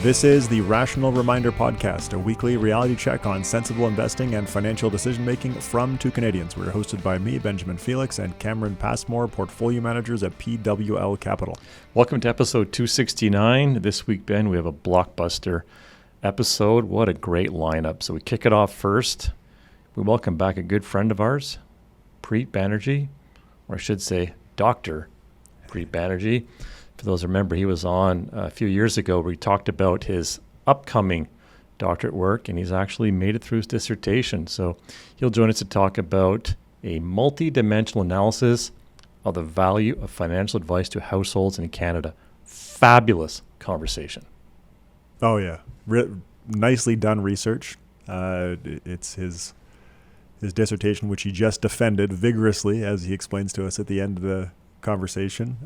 This is the Rational Reminder Podcast, a weekly reality check on sensible investing and financial decision-making from two Canadians. We're hosted by me, Benjamin Felix, and Cameron Passmore, portfolio managers at PWL Capital. Welcome to episode 269. This week, Ben, we have a blockbuster episode. What a great lineup. So we kick it off first. We welcome back a good friend of ours, Preet Banerjee, or I should say Dr. Preet Banerjee. For those who remember, he was on a few years ago where he talked about his upcoming doctorate work, and he's actually made it through his dissertation. So he'll join us to talk about a multi-dimensional analysis of the value of financial advice to households in Canada. Fabulous conversation. Oh, yeah. Nicely done research. It's his dissertation, which he just defended vigorously, as he explains to us at the end of the conversation.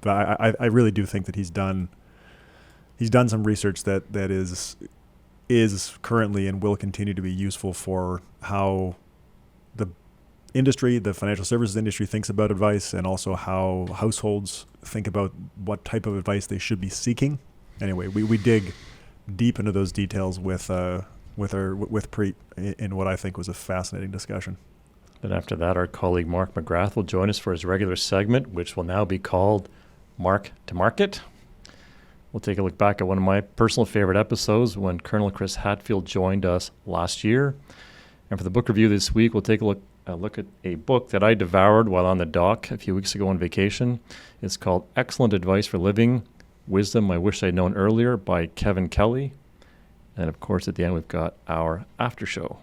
But I really do think that he's done some research that is currently and will continue to be useful for how the industry, the financial services industry, thinks about advice, and also how households think about what type of advice they should be seeking. Anyway, we dig deep into those details with Preet in what I think was a fascinating discussion. Then after that, our colleague Mark McGrath will join us for his regular segment, which will now be called Mark to Market. We'll take a look back at one of my personal favorite episodes when Colonel Chris Hadfield joined us last year. And for the book review this week, we'll take a look at a book that I devoured while on the dock a few weeks ago on vacation. It's called Excellent Advice for Living, Wisdom I Wish I'd Known Earlier by Kevin Kelly. And of course, at the end, we've got our Aftershow.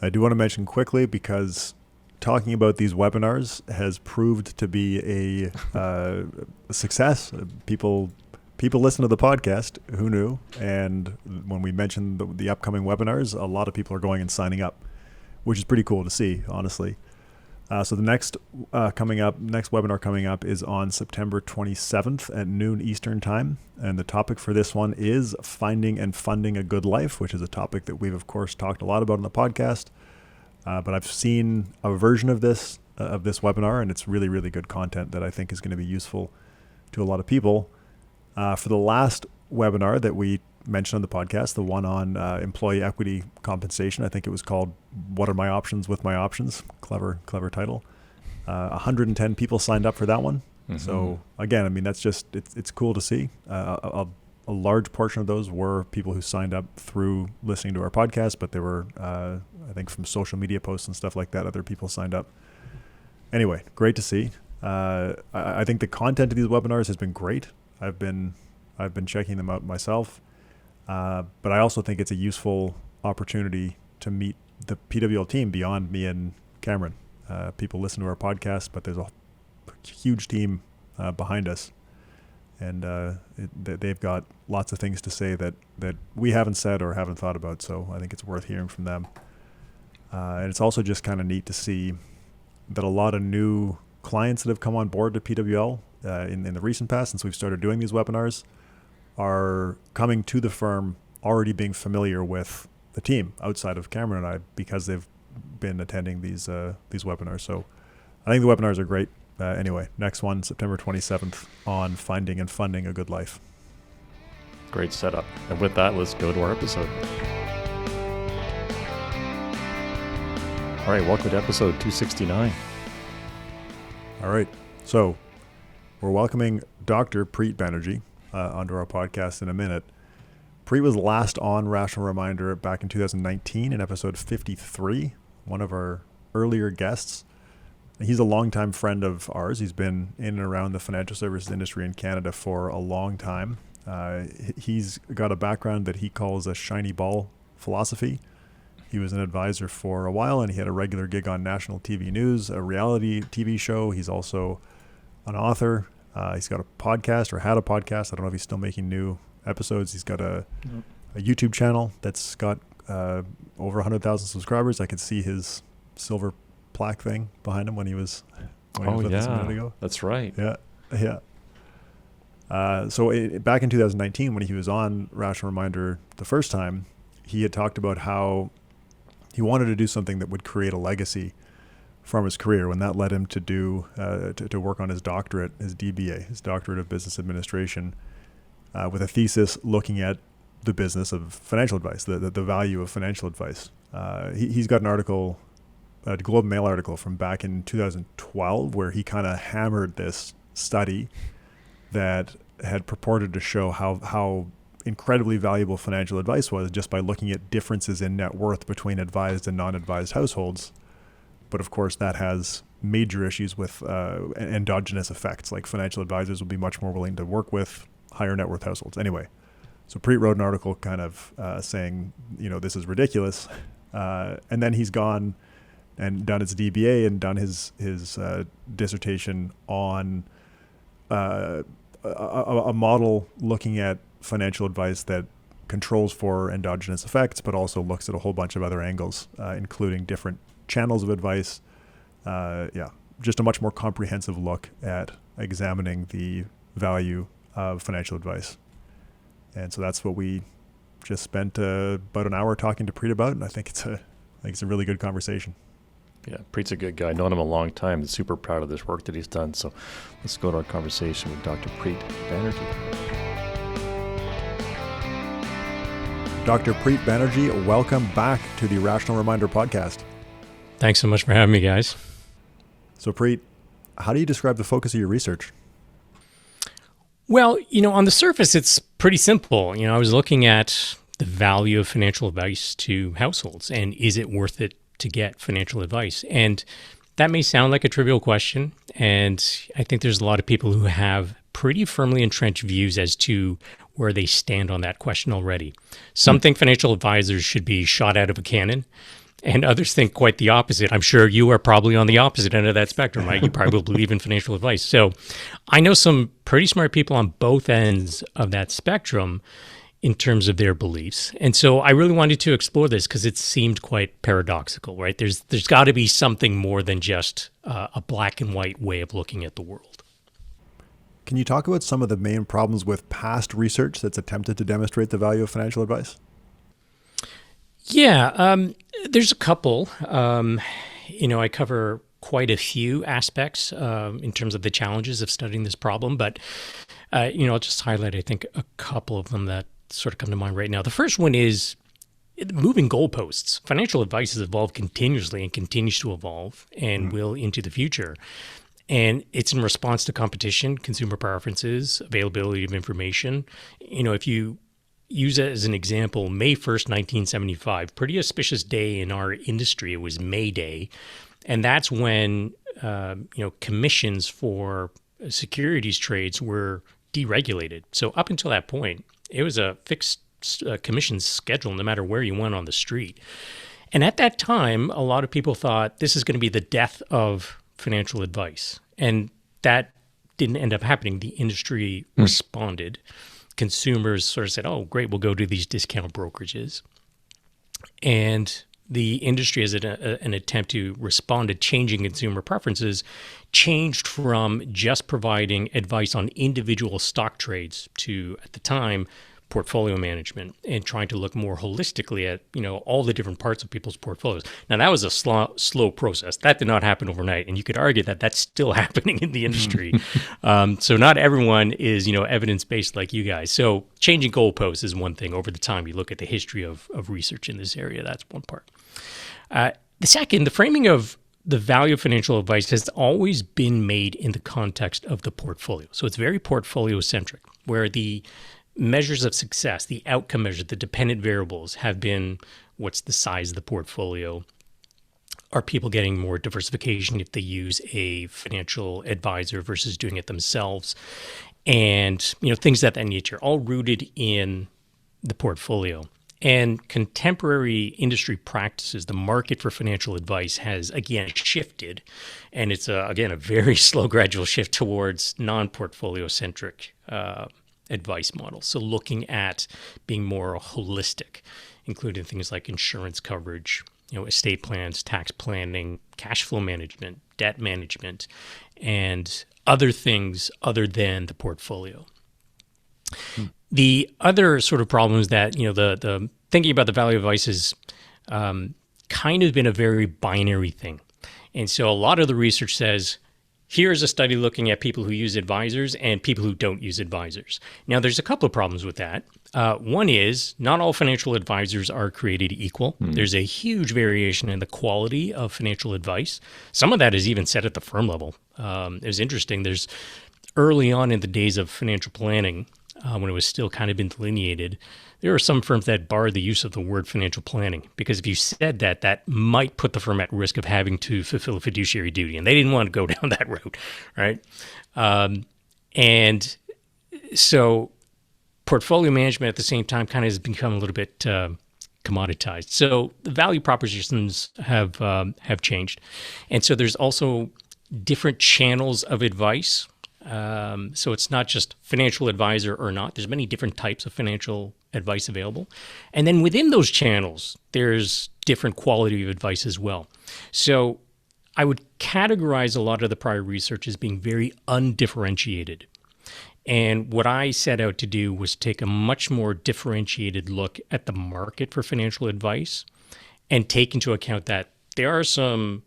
I do want to mention quickly, because talking about these webinars has proved to be a success. People listen to the podcast. Who knew? And when we mentioned the upcoming webinars, a lot of people are going and signing up, which is pretty cool to see, honestly. So the next webinar coming up is on September 27th at noon Eastern time. And the topic for this one is finding and funding a good life, which is a topic that we've, of course, talked a lot about on the podcast. But I've seen a version of this webinar, and it's really, really good content that I think is going to be useful to a lot of people. For the last webinar that we mentioned on the podcast, the one on employee equity compensation, I think it was called "What Are My Options with My Options?" Clever title. 110 people signed up for that one. Mm-hmm. So again, I mean, that's just it's cool to see. A large portion of those were people who signed up through listening to our podcast, but there were, I think, from social media posts and stuff like that, other people signed up. Anyway, great to see. I think the content of these webinars has been great. I've been checking them out myself, but I also think it's a useful opportunity to meet the PWL team beyond me and Cameron. People listen to our podcast, but there's a huge team behind us. And they've got lots of things to say that we haven't said or haven't thought about. So I think it's worth hearing from them. And it's also just kind of neat to see that a lot of new clients that have come on board to PWL in the recent past, since we've started doing these webinars, are coming to the firm already being familiar with the team outside of Cameron and I, because they've been attending these webinars. So I think the webinars are great. Anyway, next one, September 27th, on finding and funding a good life. Great setup. And with that, let's go to our episode. All right, welcome to episode 269. All right, so we're welcoming Dr. Preet Banerjee onto our podcast in a minute. Preet was last on Rational Reminder back in 2019 in episode 53, one of our earlier guests. He's a longtime friend of ours. He's been in and around the financial services industry in Canada for a long time. He's got a background that he calls a shiny ball philosophy. He was an advisor for a while, and he had a regular gig on national TV news, a reality TV show. He's also an author. He's got a podcast, or had a podcast. I don't know if he's still making new episodes. He's got a YouTube channel that's got over 100,000 subscribers. I could see his silver plaque thing behind him when he was with us a minute ago. That's right. Yeah. So back in 2019, when he was on Rational Reminder the first time, he had talked about how he wanted to do something that would create a legacy from his career, when that led him to do to work on his doctorate, his DBA, his Doctorate of Business Administration, with a thesis looking at the business of financial advice, the value of financial advice. He's got an article, a Globe and Mail article from back in 2012, where he kind of hammered this study that had purported to show how incredibly valuable financial advice was just by looking at differences in net worth between advised and non-advised households. But of course, that has major issues with endogenous effects, like financial advisors will be much more willing to work with higher net worth households. Anyway, so Preet wrote an article kind of saying, this is ridiculous. And then he's gone and done his DBA and done his dissertation on a model looking at financial advice that controls for endogenous effects, but also looks at a whole bunch of other angles, including different channels of advice. Just a much more comprehensive look at examining the value of financial advice. And so that's what we just spent about an hour talking to Preet about, and I think it's a really good conversation. Yeah, Preet's a good guy. I've known him a long time and super proud of this work that he's done. So let's go to our conversation with Dr. Preet Banerjee. Dr. Preet Banerjee, welcome back to the Rational Reminder podcast. Thanks so much for having me, guys. So Preet, how do you describe the focus of your research? Well, on the surface, it's pretty simple. I was looking at the value of financial advice to households, and is it worth it to get financial advice? And that may sound like a trivial question, and I think there's a lot of people who have pretty firmly entrenched views as to where they stand on that question already. Some think financial advisors should be shot out of a cannon, and others think quite the opposite. I'm sure you are probably on the opposite end of that spectrum, right? You probably believe in financial advice. So I know some pretty smart people on both ends of that spectrum in terms of their beliefs. And so I really wanted to explore this because it seemed quite paradoxical, right? There's got to be something more than just a black and white way of looking at the world. Can you talk about some of the main problems with past research that's attempted to demonstrate the value of financial advice? Yeah, there's a couple. I cover quite a few aspects in terms of the challenges of studying this problem, but I'll just highlight, I think, a couple of them that sort of come to mind right now. The first one is moving goalposts. Financial advice has evolved continuously and continues to evolve and will into the future. And it's in response to competition, consumer preferences, availability of information. If you use it as an example, May 1st, 1975, pretty auspicious day in our industry. It was May Day. And that's when, commissions for securities trades were deregulated. So up until that point, it was a fixed commission schedule no matter where you went on the street. And at that time, a lot of people thought this is going to be the death of financial advice. And that didn't end up happening. The industry responded. Consumers sort of said, oh, great, we'll go to these discount brokerages. And the industry, as an attempt to respond to changing consumer preferences, changed from just providing advice on individual stock trades to, at the time, portfolio management and trying to look more holistically at, all the different parts of people's portfolios. Now, that was a slow process. That did not happen overnight. And you could argue that that's still happening in the industry. So not everyone is, evidence-based like you guys. So changing goalposts is one thing. Over the time, you look at the history of research in this area. That's one part. The second, the framing of the value of financial advice has always been made in the context of the portfolio. So it's very portfolio-centric, where the measures of success, the outcome measures, the dependent variables have been what's the size of the portfolio? Are people getting more diversification if they use a financial advisor versus doing it themselves? And, things of that nature, all rooted in the portfolio. And contemporary industry practices, the market for financial advice has, again, shifted. And it's, a very slow, gradual shift towards non-portfolio-centric advice models. So looking at being more holistic, including things like insurance coverage, estate plans, tax planning, cash flow management, debt management, and other things other than the portfolio. The other sort of problem is that, the thinking about the value of advice has kind of been a very binary thing. And so a lot of the research says, here's a study looking at people who use advisors and people who don't use advisors. Now, there's a couple of problems with that. One is not all financial advisors are created equal. There's a huge variation in the quality of financial advice. Some of that is even set at the firm level. It was interesting. There's early on in the days of financial planning, when it was still kind of been delineated, there are some firms that barred the use of the word financial planning because if you said that, that might put the firm at risk of having to fulfill a fiduciary duty, and they didn't want to go down that road, right? And so portfolio management at the same time kind of has become a little bit commoditized. So the value propositions have changed, and so there's also different channels of advice. So it's not just financial advisor or not. There's many different types of financial advice available. And then within those channels, there's different quality of advice as well. So I would categorize a lot of the prior research as being very undifferentiated. And what I set out to do was take a much more differentiated look at the market for financial advice and take into account that there are some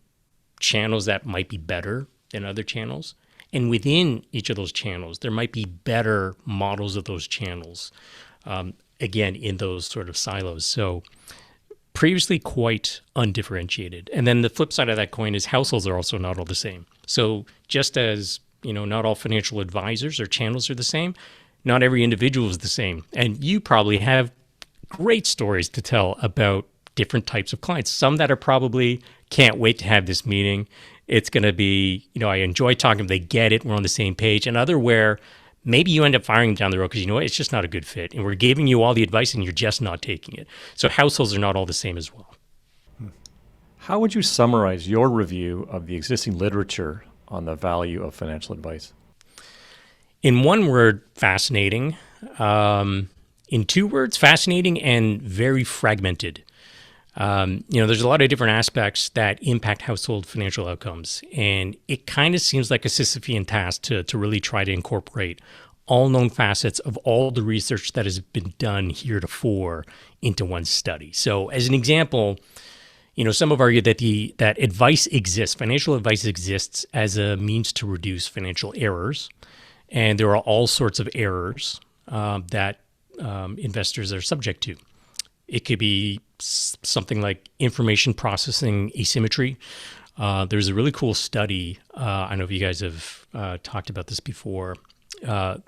channels that might be better than other channels. And within each of those channels, there might be better models of those channels, again, in those sort of silos. So previously quite undifferentiated. And then the flip side of that coin is households are also not all the same. So just as, not all financial advisors or channels are the same, not every individual is the same. And you probably have great stories to tell about different types of clients. Some that are probably can't wait to have this meeting. It's going to be, I enjoy talking to them. They get it. We're on the same page. And other where maybe you end up firing them down the road because it's just not a good fit. And we're giving you all the advice and you're just not taking it. So households are not all the same as well. How would you summarize your review of the existing literature on the value of financial advice? In one word, fascinating. In two words, fascinating and very fragmented. There's a lot of different aspects that impact household financial outcomes. And it kind of seems like a Sisyphean task to really try to incorporate all known facets of all the research that has been done heretofore into one study. So as an example, some have argued that that advice exists, financial advice exists as a means to reduce financial errors. And there are all sorts of errors that investors are subject to. It could be something like information processing asymmetry. There's a really cool study. I don't know if you guys have talked about this before,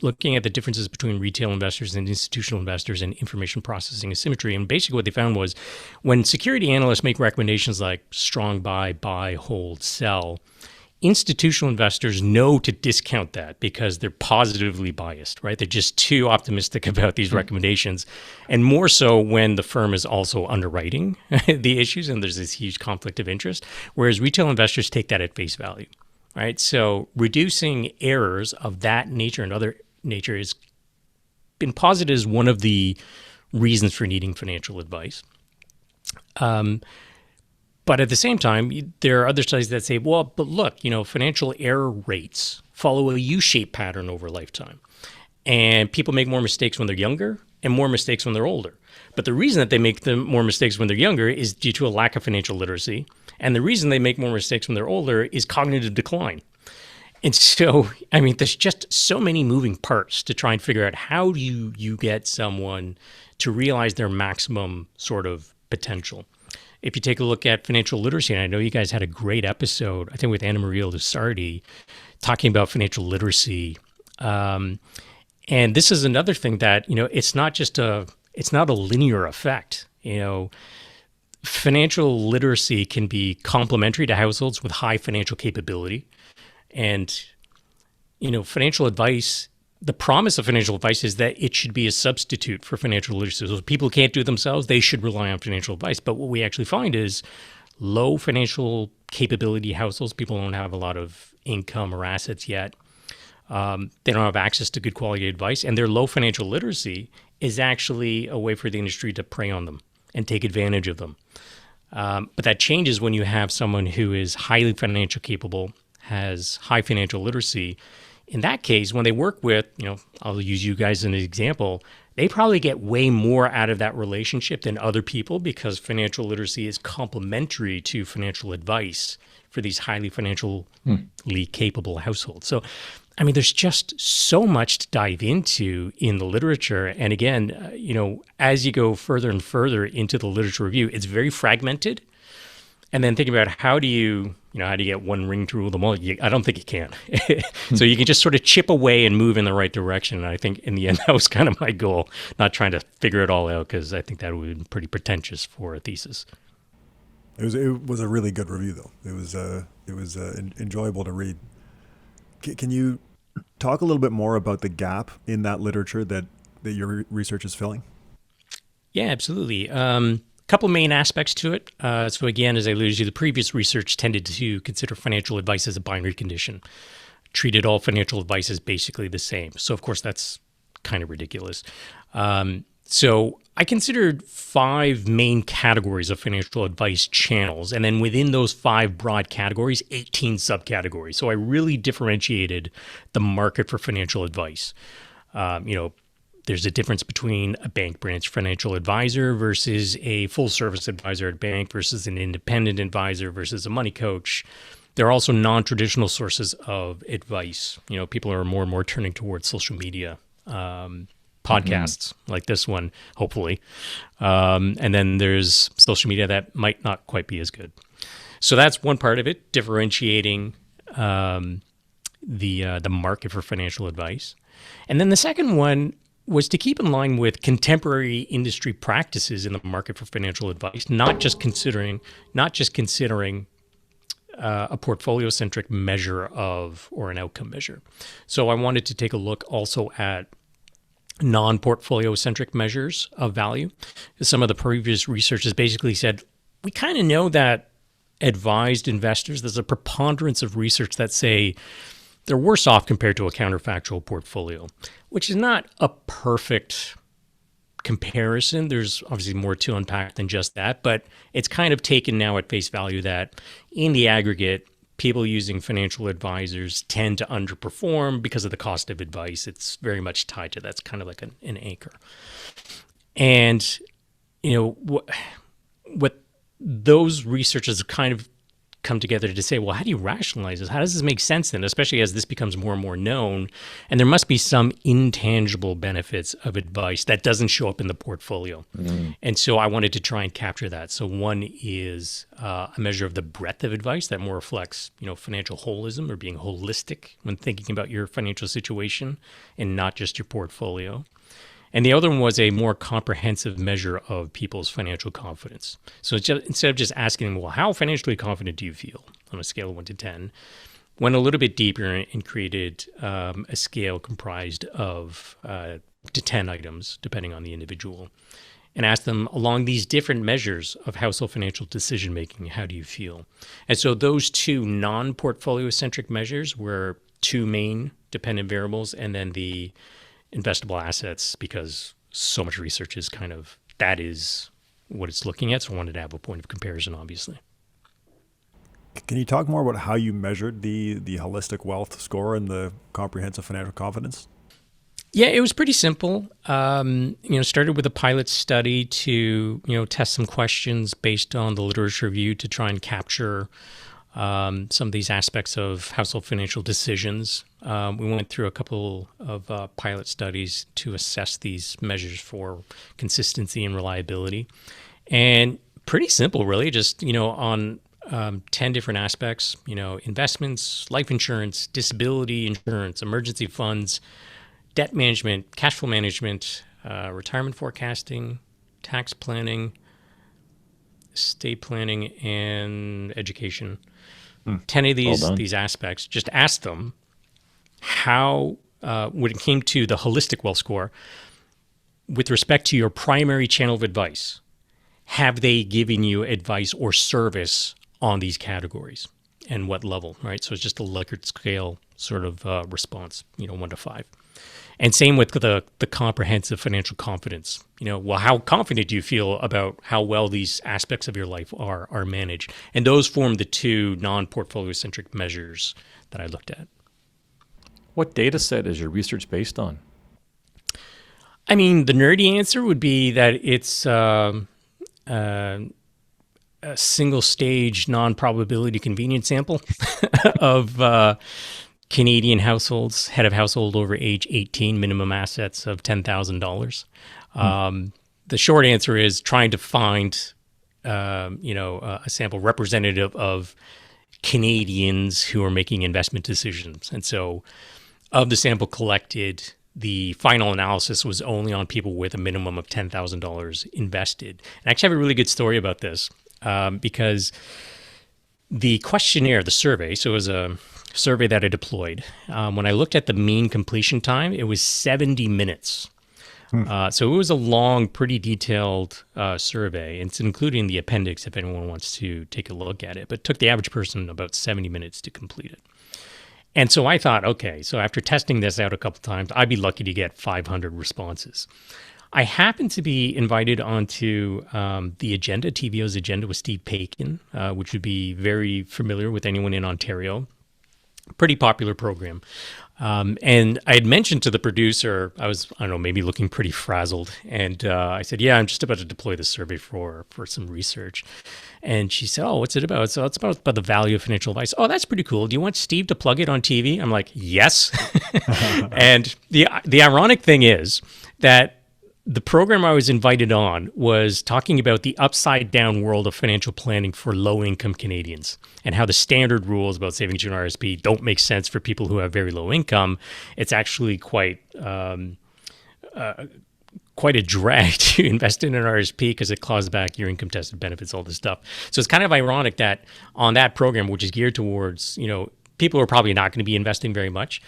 looking at the differences between retail investors and institutional investors and information processing asymmetry. And basically what they found was when security analysts make recommendations like strong buy, hold, sell, institutional investors know to discount that because they're positively biased, right? They're just too optimistic about these recommendations. And more so when the firm is also underwriting the issues and there's this huge conflict of interest, whereas retail investors take that at face value, right? So reducing errors of that nature and other nature has been posited as one of the reasons for needing financial advice. But at the same time, there are other studies that say, well, but look, financial error rates follow a U-shaped pattern over a lifetime. And people make more mistakes when they're younger and more mistakes when they're older. But the reason that they make more mistakes when they're younger is due to a lack of financial literacy. And the reason they make more mistakes when they're older is cognitive decline. And so, there's just so many moving parts to try and figure out how do you get someone to realize their maximum sort of potential. If you take a look at financial literacy, and I know you guys had a great episode, I think with Anna Maria Lusardi, talking about financial literacy. And this is another thing that, it's not a linear effect. Financial literacy can be complementary to households with high financial capability. And, financial advice, the promise of financial advice is that it should be a substitute for financial literacy. So if people can't do it themselves, they should rely on financial advice. But what we actually find is low financial capability households, people don't have a lot of income or assets yet. They don't have access to good quality advice. And their low financial literacy is actually a way for the industry to prey on them and take advantage of them. But that changes when you have someone who is highly financial capable, has high financial literacy. In that case, when they work with, I'll use you guys as an example, they probably get way more out of that relationship than other people because financial literacy is complementary to financial advice for these highly financially capable households. So, I mean, there's just so much to dive into in the literature. And again, as you go further and further into the literature review, it's very fragmented. And then thinking about how do you get one ring to rule them all? I don't think you can. So you can just sort of chip away and move in the right direction. And I think in the end, that was kind of my goal, not trying to figure it all out, because I think that would be pretty pretentious for a thesis. It was a really good review, though. It was enjoyable to read. Can you talk a little bit more about the gap in that literature that your research is filling? Yeah, absolutely. Couple main aspects to it. So again, as I alluded to, the previous research tended to consider financial advice as a binary condition, treated all financial advice as basically the same. So of course, that's kind of ridiculous. So I considered 5 main categories of financial advice channels, and then within those 5 broad categories, 18 subcategories. So I really differentiated the market for financial advice. There's a difference between a bank branch financial advisor versus a full service advisor at bank versus an independent advisor versus a money coach. There are also non-traditional sources of advice. People are more and more turning towards social media, podcasts like this one, hopefully. And then there's social media that might not quite be as good. So that's one part of it, differentiating the market for financial advice. And then the second one was to keep in line with contemporary industry practices in the market for financial advice, not just considering a portfolio-centric measure or an outcome measure. So I wanted to take a look also at non-portfolio-centric measures of value. Some of the previous research has basically said, we kind of know that advised investors, there's a preponderance of research that say they're worse off compared to a counterfactual portfolio, which is not a perfect comparison. There's obviously more to unpack than just that, but it's kind of taken now at face value that in the aggregate, people using financial advisors tend to underperform because of the cost of advice. It's very much tied to that's kind of like an anchor. And, what those researchers kind of come together to say, well, how do you rationalize this? How does this make sense then, especially as this becomes more and more known? And there must be some intangible benefits of advice that doesn't show up in the portfolio. And so I wanted to try and capture that. So one is a measure of the breadth of advice that more reflects, financial holism or being holistic when thinking about your financial situation and not just your portfolio. And the other one was a more comprehensive measure of people's financial confidence. So instead of just asking them, well, how financially confident do you feel on a scale of 1 to 10, went a little bit deeper and created a scale comprised of to 10 items, depending on the individual, and asked them along these different measures of household financial decision-making, how do you feel? And so those 2 non-portfolio-centric measures were 2 main dependent variables, and then the investable assets, because so much research is that is what it's looking at. So I wanted to have a point of comparison, obviously. Can you talk more about how you measured the holistic wealth score and the comprehensive financial confidence? Yeah, it was pretty simple. Started with a pilot study to, test some questions based on the literature review to try and capture some of these aspects of household financial decisions. We went through a couple of pilot studies to assess these measures for consistency and reliability. And pretty simple, really, just, on 10 different aspects, investments, life insurance, disability insurance, emergency funds, debt management, cash flow management, retirement forecasting, tax planning, estate planning, and education. 10 of these aspects, just ask them how, when it came to the holistic wealth score, with respect to your primary channel of advice, have they given you advice or service on these categories and what level, right? So it's just a Likert scale sort of response, 1 to 5. And same with the comprehensive financial confidence. Well, how confident do you feel about how well these aspects of your life are managed? And those form the 2 non-portfolio-centric measures that I looked at. What data set is your research based on? I mean, the nerdy answer would be that it's a single stage non-probability convenience sample of Canadian households, head of household over age 18, minimum assets of $10,000. The short answer is trying to find, a sample representative of Canadians who are making investment decisions. And so of the sample collected, the final analysis was only on people with a minimum of $10,000 invested. And I actually have a really good story about this because the questionnaire, the survey, so it was a survey that I deployed. When I looked at the mean completion time, it was 70 minutes. So it was a long, pretty detailed survey. It's including the appendix if anyone wants to take a look at it. But it took the average person about 70 minutes to complete it. And so I thought, okay, so after testing this out a couple times, I'd be lucky to get 500 responses. I happened to be invited onto the agenda, TVO's agenda with Steve Paikin, which would be very familiar with anyone in Ontario. Pretty popular program. And I had mentioned to the producer, I don't know, maybe looking pretty frazzled. And I said, yeah, I'm just about to deploy this survey for some research. And she said, oh, what's it about? So it's about the value of financial advice. Oh, that's pretty cool. Do you want Steve to plug it on TV? I'm like, yes. And the ironic thing is that the program I was invited on was talking about the upside down world of financial planning for low income Canadians and how the standard rules about saving to an RSP don't make sense for people who have very low income. It's actually quite a drag to invest in an RSP because it claws back your income tested benefits, all this stuff. So it's kind of ironic that on that program, which is geared towards, people who are probably not going to be investing very much,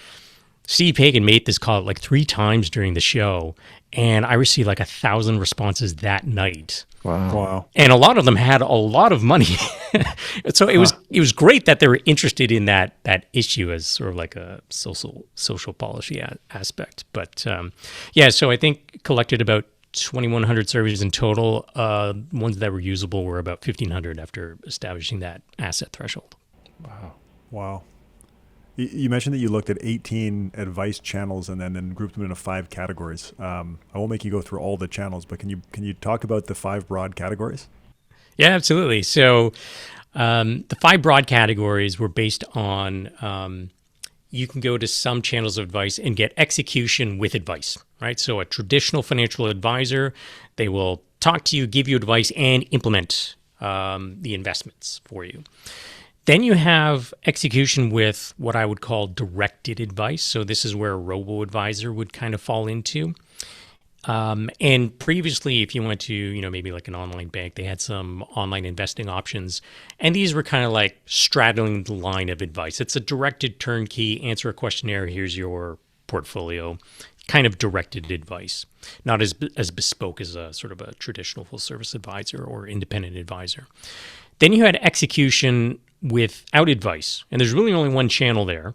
Steve Paikin made this call like 3 times during the show, and I received like 1,000 responses that night. Wow. And a lot of them had a lot of money. So it was great that they were interested in that issue as sort of like a social policy aspect. But so I think collected about 2,100 surveys in total. Ones that were usable were about 1,500 after establishing that asset threshold. Wow. You mentioned that you looked at 18 advice channels and then grouped them into 5 categories. I won't make you go through all the channels, but can you talk about the 5 broad categories? Yeah, absolutely. So the 5 broad categories were based on you can go to some channels of advice and get execution with advice, right? So a traditional financial advisor, they will talk to you, give you advice, and implement the investments for you. Then you have execution with what I would call directed advice. So this is where a robo-advisor would kind of fall into. And previously, if you went to, maybe like an online bank, they had some online investing options. And these were kind of like straddling the line of advice. It's a directed turnkey, answer a questionnaire, here's your portfolio, kind of directed advice. Not as bespoke as a sort of a traditional full service advisor or independent advisor. Then you had execution without advice. And there's really only one channel there.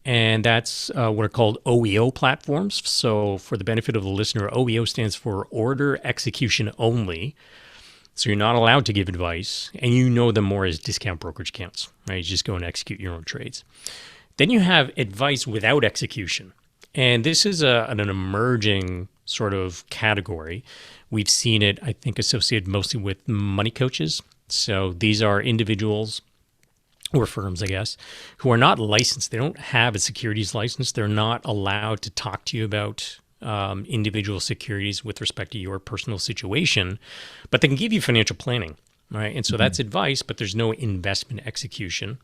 And that's what are called OEO platforms. So for the benefit of the listener, OEO stands for Order Execution Only. So you're not allowed to give advice. And you know them more as discount brokerage accounts, right? You just go and execute your own trades. Then you have advice without execution. And this is an emerging sort of category. We've seen it, I think, associated mostly with money coaches. So these are individuals or firms, I guess, who are not licensed. They don't have a securities license. They're not allowed to talk to you about individual securities with respect to your personal situation, but they can give you financial planning, right? And so that's advice, but there's no investment execution.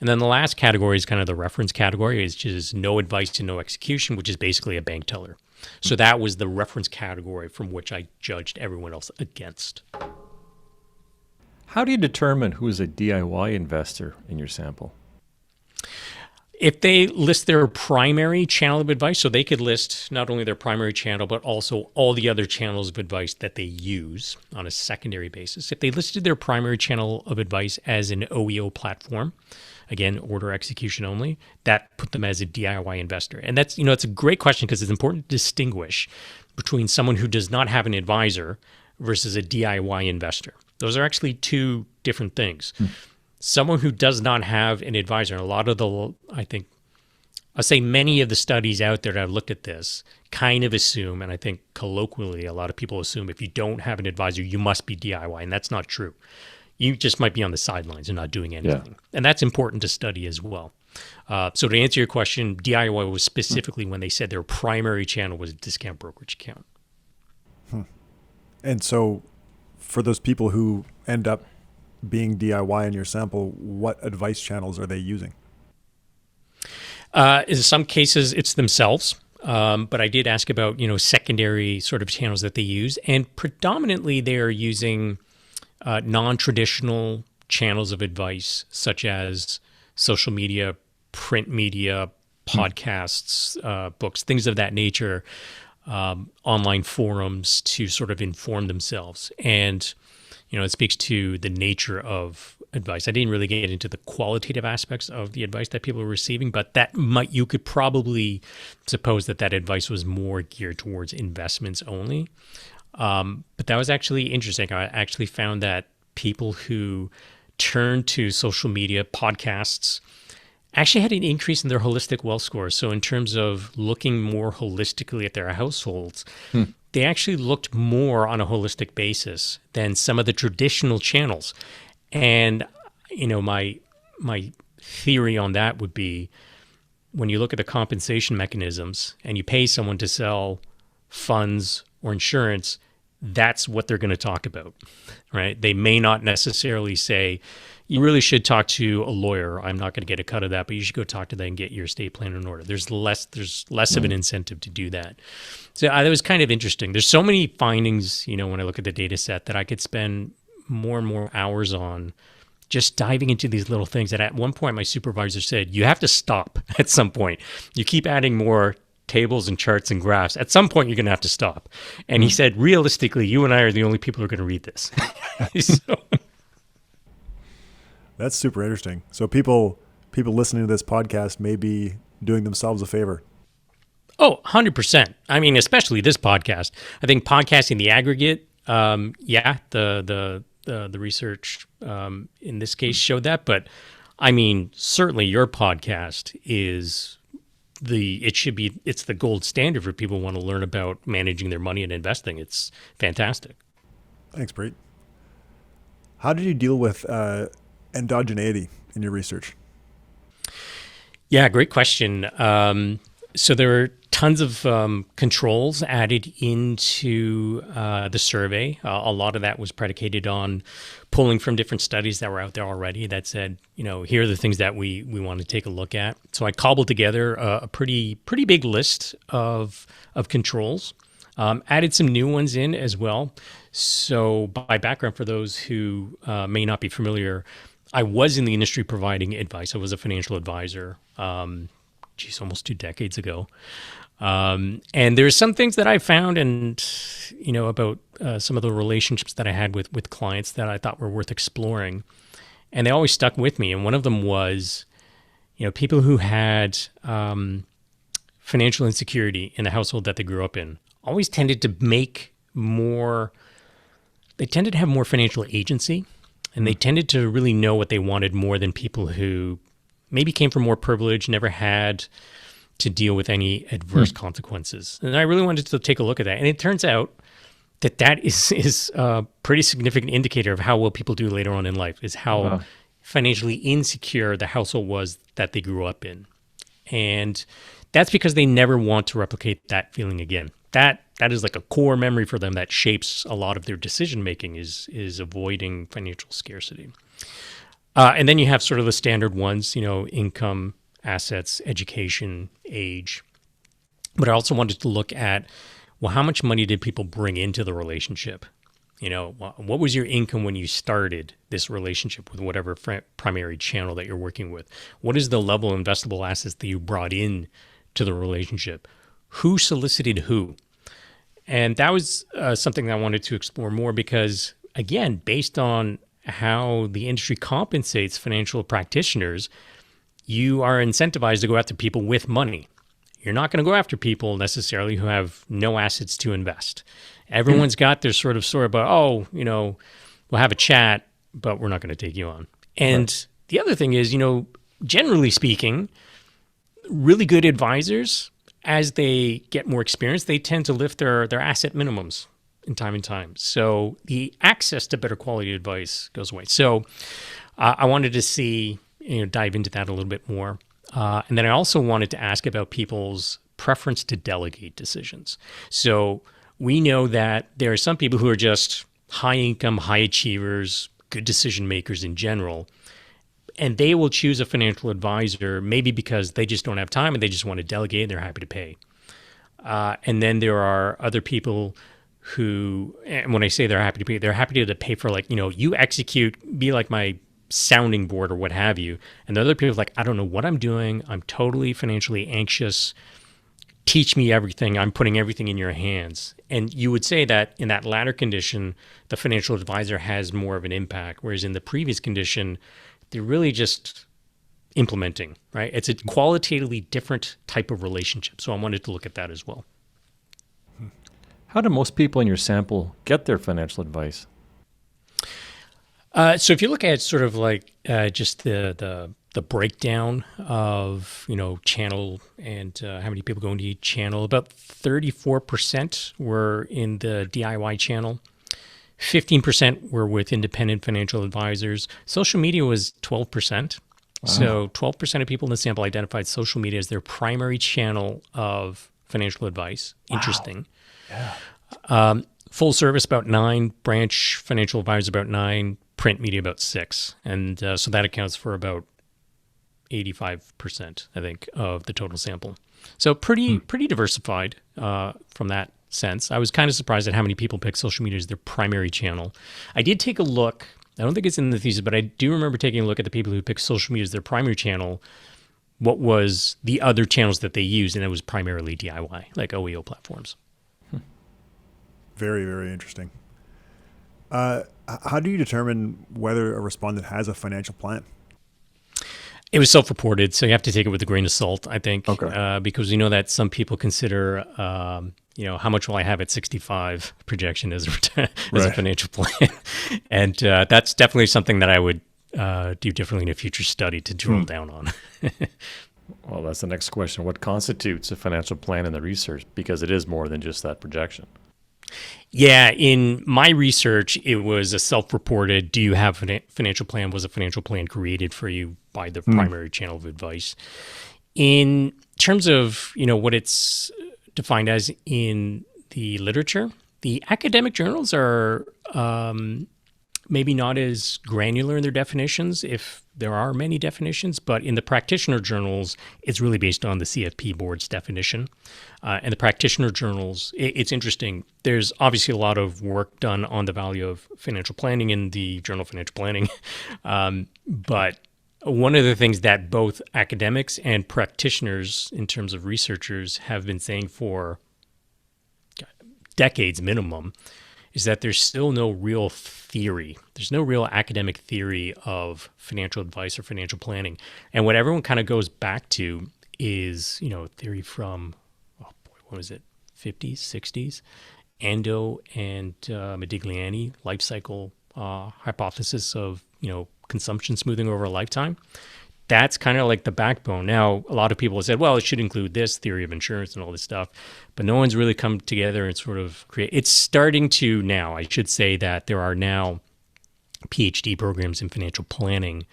And then the last category is kind of the reference category, which is no advice to no execution, which is basically a bank teller. So that was the reference category from which I judged everyone else against. How do you determine who is a DIY investor in your sample? If they list their primary channel of advice, so they could list not only their primary channel, but also all the other channels of advice that they use on a secondary basis. If they listed their primary channel of advice as an OEO platform, again, order execution only, that put them as a DIY investor. And that's, it's a great question because it's important to distinguish between someone who does not have an advisor versus a DIY investor. Those are actually 2 different things. Someone who does not have an advisor, and a lot of the, I think, I'll say many of the studies out there that have looked at this kind of assume, and I think colloquially a lot of people assume, if you don't have an advisor, you must be DIY, and that's not true. You just might be on the sidelines and not doing anything. Yeah. And that's important to study as well. So to answer your question, DIY was specifically when they said their primary channel was a discount brokerage account. And so for those people who end up being DIY in your sample, what advice channels are they using? In some cases, it's themselves. But I did ask about, secondary sort of channels that they use. And predominantly they are using non-traditional channels of advice, such as social media, print media, podcasts, books, things of that nature, online forums to sort of inform themselves. And, it speaks to the nature of advice. I didn't really get into the qualitative aspects of the advice that people were receiving, but you could probably suppose that advice was more geared towards investments only. But that was actually interesting. I actually found that people who turned to social media, podcasts, actually had an increase in their holistic wealth score. So in terms of looking more holistically at their households, they actually looked more on a holistic basis than some of the traditional channels. And, my theory on that would be, when you look at the compensation mechanisms and you pay someone to sell funds or insurance, that's what they're going to talk about, right? They may not necessarily say, you really should talk to a lawyer. I'm not going to get a cut of that, but you should go talk to them and get your estate plan in order. There's less of an incentive to do that. So that was kind of interesting. There's so many findings, when I look at the data set, that I could spend more and more hours on just diving into these little things that at one point my supervisor said, you have to stop at some point. You keep adding more tables and charts and graphs. At some point, you're going to have to stop. And he said, realistically, you and I are the only people who are going to read this. So. That's super interesting. So people listening to this podcast may be doing themselves a favor. Oh, 100%. I mean, especially this podcast. I think podcasting, the aggregate, the research in this case showed that. But I mean, certainly your podcast is it's the gold standard for people who want to learn about managing their money and investing. It's fantastic. Thanks, Preet. How did you deal with endogeneity in your research? Yeah, great question. So there were tons of controls added into the survey. A lot of that was predicated on pulling from different studies that were out there already that said, here are the things that we want to take a look at. So I cobbled together a pretty big list of controls, added some new ones in as well. So by background, for those who may not be familiar, I was in the industry providing advice. I was a financial advisor, almost 2 decades ago. And there's some things that I found and, about some of the relationships that I had with clients that I thought were worth exploring. And they always stuck with me. And one of them was, people who had financial insecurity in the household that they grew up in always tended to have more financial agency. And they tended to really know what they wanted more than people who maybe came from more privilege, never had to deal with any adverse consequences. And I really wanted to take a look at that. And it turns out that is a pretty significant indicator of how well people do later on in life, is how financially insecure the household was that they grew up in. And that's because they never want to replicate that feeling again. That is like a core memory for them that shapes a lot of their decision making, is avoiding financial scarcity. And then you have sort of the standard ones, income, assets, education, age. But I also wanted to look at, how much money did people bring into the relationship? What was your income when you started this relationship with whatever primary channel that you're working with? What is the level of investable assets that you brought in to the relationship? Who solicited who? And that was something that I wanted to explore more because, again, based on how the industry compensates financial practitioners, you are incentivized to go after people with money. You're not going to go after people necessarily who have no assets to invest. Everyone's got their sort of story about, we'll have a chat, but we're not going to take you on. And the other thing is, generally speaking, really good advisors, as they get more experience, they tend to lift their asset minimums in time. So the access to better quality advice goes away. So I wanted to see, dive into that a little bit more. And then I also wanted to ask about people's preference to delegate decisions. So we know that there are some people who are just high income, high achievers, good decision makers in general, and they will choose a financial advisor maybe because they just don't have time and they just want to delegate and they're happy to pay. And then there are other people who, and when I say they're happy to pay, they're happy to pay for, like, you execute, be like my sounding board or what have you. And the other people are like, I don't know what I'm doing. I'm totally financially anxious. Teach me everything. I'm putting everything in your hands. And you would say that in that latter condition, the financial advisor has more of an impact, whereas in the previous condition, they're really just implementing, right? It's a qualitatively different type of relationship. So I wanted to look at that as well. How do most people in your sample get their financial advice? So if you look at sort of like just the breakdown of, channel and how many people go into each channel, about 34% were in the DIY channel. 15% were with independent financial advisors. Social media was 12%. Wow. So 12% of people in the sample identified social media as their primary channel of financial advice. Wow. Interesting. Yeah. Full service, about 9. Branch financial advisors, about 9. Print media, about 6. And so that accounts for about 85%, I think, of the total sample. So pretty diversified from that sense. I was kind of surprised at how many people pick social media as their primary channel. I did take a look. I don't think it's in the thesis, but I do remember taking a look at the people who picked social media as their primary channel. What was the other channels that they used? And it was primarily DIY, like OEO platforms. Very, very interesting. How do you determine whether a respondent has a financial plan? It was self-reported, so you have to take it with a grain of salt, I think, okay. Because we know that some people consider, how much will I have at 65 projection as a financial plan. And that's definitely something that I would do differently in a future study to drill down on. Well, that's the next question. What constitutes a financial plan in the research? Because it is more than just that projection. Yeah, in my research, it was a self-reported, do you have a financial plan? Was a financial plan created for you by the primary channel of advice? In terms of, what it's defined as in the literature, the academic journals are maybe not as granular in their definitions, if there are many definitions, but in the practitioner journals, it's really based on the CFP board's definition. And the practitioner journals, it's interesting. There's obviously a lot of work done on the value of financial planning in the Journal of Financial Planning. But one of the things that both academics and practitioners, in terms of researchers, have been saying for decades minimum, is that there's still no real theory. There's no real academic theory of financial advice or financial planning. And what everyone kind of goes back to is, theory from, 50s, 60s, Ando and Modigliani, life cycle hypothesis of, consumption smoothing over a lifetime. That's kind of like the backbone. Now, a lot of people have said, well, it should include this theory of insurance and all this stuff, but no one's really come together and sort of create. It's starting to now. I should say that there are now PhD programs in financial planning,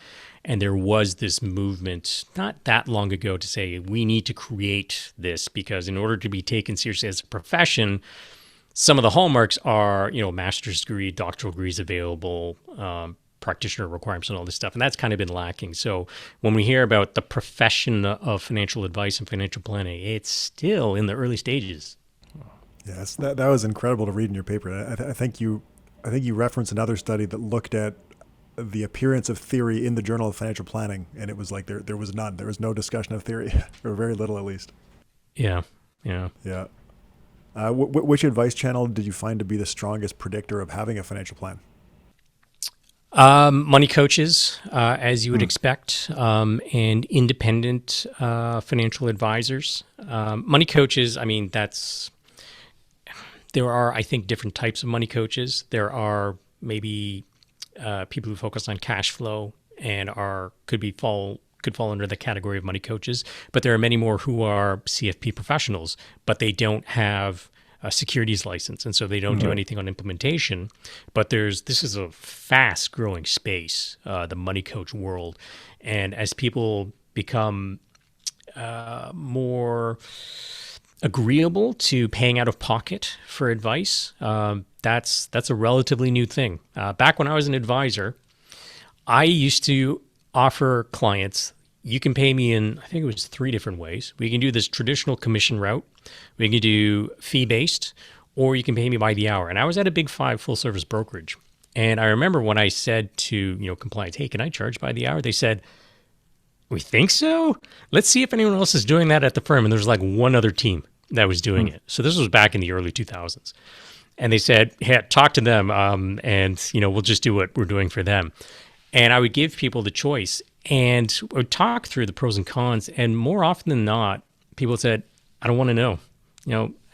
and there was this movement not that long ago to say we need to create this because in order to be taken seriously as a profession, some of the hallmarks are, master's degree, doctoral degrees available, practitioner requirements and all this stuff. And that's kind of been lacking. So when we hear about the profession of financial advice and financial planning, it's still in the early stages. Yes, that was incredible to read in your paper. I think you referenced another study that looked at the appearance of theory in the Journal of Financial Planning, and it was like there was none. There was no discussion of theory, or very little at least. Yeah. Which advice channel did you find to be the strongest predictor of having a financial plan? Money coaches, as you would expect, and independent financial advisors. Money coaches, there are, I think, different types of money coaches. There are maybe people who focus on cash flow and could fall under the category of money coaches, but there are many more who are CFP professionals, but they don't have a securities license, and so they don't do anything on implementation. But this is a fast growing space, the money coach world, and as people become more agreeable to paying out of pocket for advice, that's a relatively new thing. Back when I was an advisor, I used to offer clients, you can pay me in, I think it was 3 different ways. We can do this traditional commission route, we can do fee-based, or you can pay me by the hour. And I was at a big 5 full-service brokerage. And I remember when I said to compliance, hey, can I charge by the hour? They said, we think so? Let's see if anyone else is doing that at the firm. And there's like one other team that was doing it. So this was back in the early 2000s. And they said, hey, talk to them, and we'll just do what we're doing for them. And I would give people the choice and would talk through the pros and cons. And more often than not, people said, I don't want to know,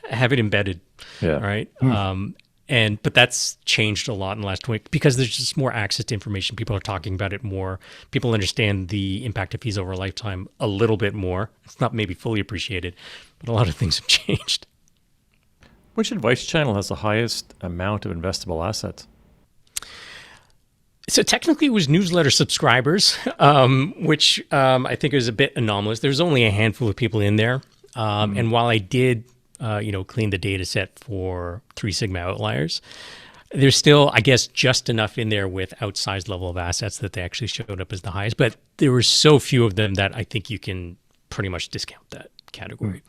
have it embedded. Yeah. Right. But that's changed a lot in the last week because there's just more access to information. People are talking about it more. People understand the impact of fees over a lifetime a little bit more. It's not maybe fully appreciated, but a lot of things have changed. Which advice channel has the highest amount of investable assets? So technically it was newsletter subscribers, which I think is a bit anomalous. There's only a handful of people in there. And while I did, clean the data set for 3 Sigma outliers, there's still, I guess, just enough in there with outsized level of assets that they actually showed up as the highest. But there were so few of them that I think you can pretty much discount that category,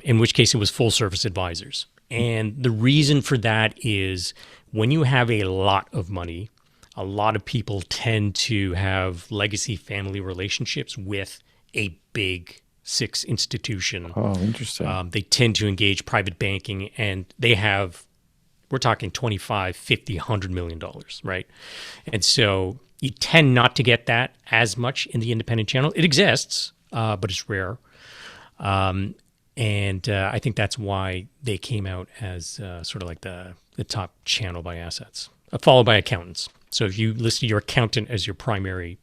in which case it was full service advisors. And the reason for that is when you have a lot of money, a lot of people tend to have legacy family relationships with a big 6 institution. Oh, interesting. They tend to engage private banking, and we're talking 25, 50, $100 million, right? And so you tend not to get that as much in the independent channel. It exists, but it's rare. And I think that's why they came out as sort of like the top channel by assets, followed by accountants. So if you listed your accountant as your primary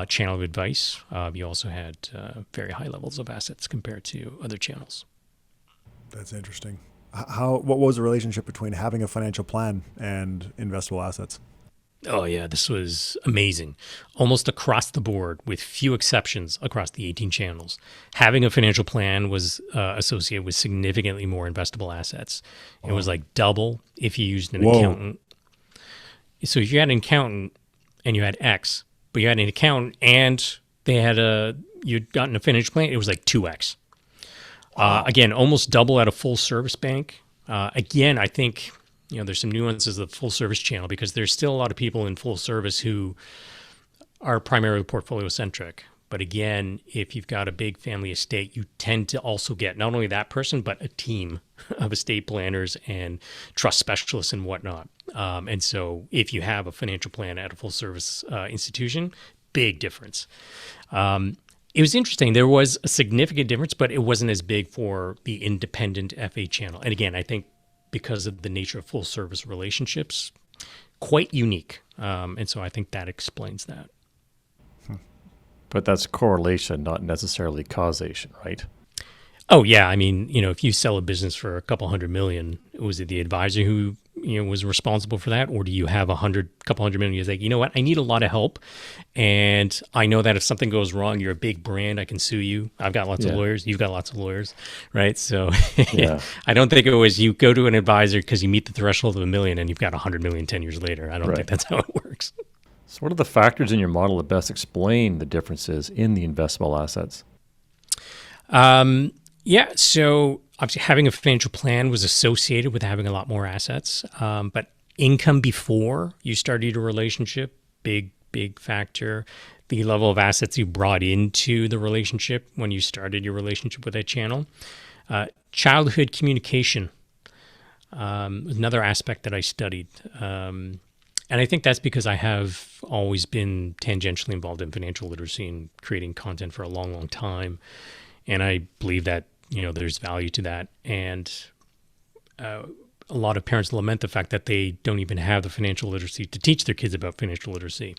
channel of advice, you also had very high levels of assets compared to other channels. That's interesting. What was the relationship between having a financial plan and investable assets? Oh yeah, this was amazing. Almost across the board, with few exceptions across the 18 channels, having a financial plan was associated with significantly more investable assets. It was like double if you used an accountant. So if you had an accountant and you had X, but you had an accountant and you'd gotten a financial plan, it was like 2X. Again, almost double at a full service bank. Again, I think there's some nuances of the full service channel because there's still a lot of people in full service who are primarily portfolio centric. But again, if you've got a big family estate, you tend to also get not only that person, but a team of estate planners and trust specialists and whatnot. And so if you have a financial plan at a full service institution, big difference. It was interesting. There was a significant difference, but it wasn't as big for the independent FA channel. And again, I think because of the nature of full service relationships, quite unique. And so I think that explains that. But that's correlation, not necessarily causation, right? Oh, yeah. I mean, if you sell a business for a couple $100 million, was it the advisor who was responsible for that? Or do you have couple $100 million? You're like, you know what? I need a lot of help. And I know that if something goes wrong, you're a big brand. I can sue you. I've got lots of lawyers. You've got lots of lawyers, right? So I don't think it was you go to an advisor because you meet the threshold of $1 million and you've got $100 million 10 years later. I don't think that's how it works. So what are the factors in your model that best explain the differences in the investable assets? So obviously having a financial plan was associated with having a lot more assets. But income before you started a relationship, big factor. The level of assets you brought into the relationship when you started your relationship with that channel. Childhood communication was another aspect that I studied. And I think that's because I have always been tangentially involved in financial literacy and creating content for a long, long time. And I believe that, there's value to that. And a lot of parents lament the fact that they don't even have the financial literacy to teach their kids about financial literacy.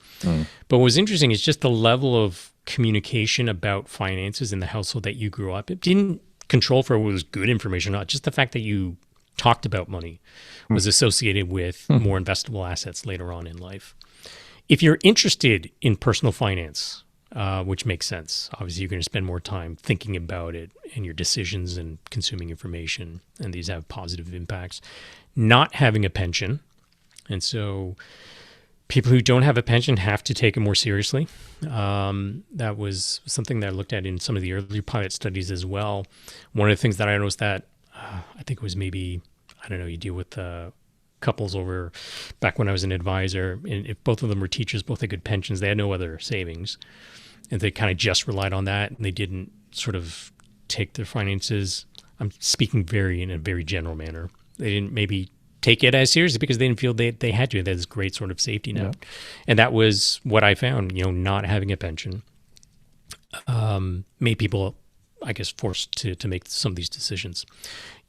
But what's interesting is just the level of communication about finances in the household that you grew up. It didn't control for what was good information or not. Just the fact that you talked about money was associated with more investable assets later on in life. If you're interested in personal finance, which makes sense. Obviously, you're going to spend more time thinking about it and your decisions and consuming information, and these have positive impacts. Not having a pension, and so people who don't have a pension have to take it more seriously. That was something that I looked at in some of the early pilot studies as well. One of the things that I noticed that I think it was maybe, I don't know, you deal with couples over back when I was an advisor, and if both of them were teachers, both had good pensions, they had no other savings. And they kind of just relied on that, and they didn't sort of take their finances. I'm speaking in a very general manner. They didn't maybe take it as seriously because they didn't feel they had to. They had this great sort of safety net. Yeah. And that was what I found, not having a pension made people, I guess, forced to make some of these decisions.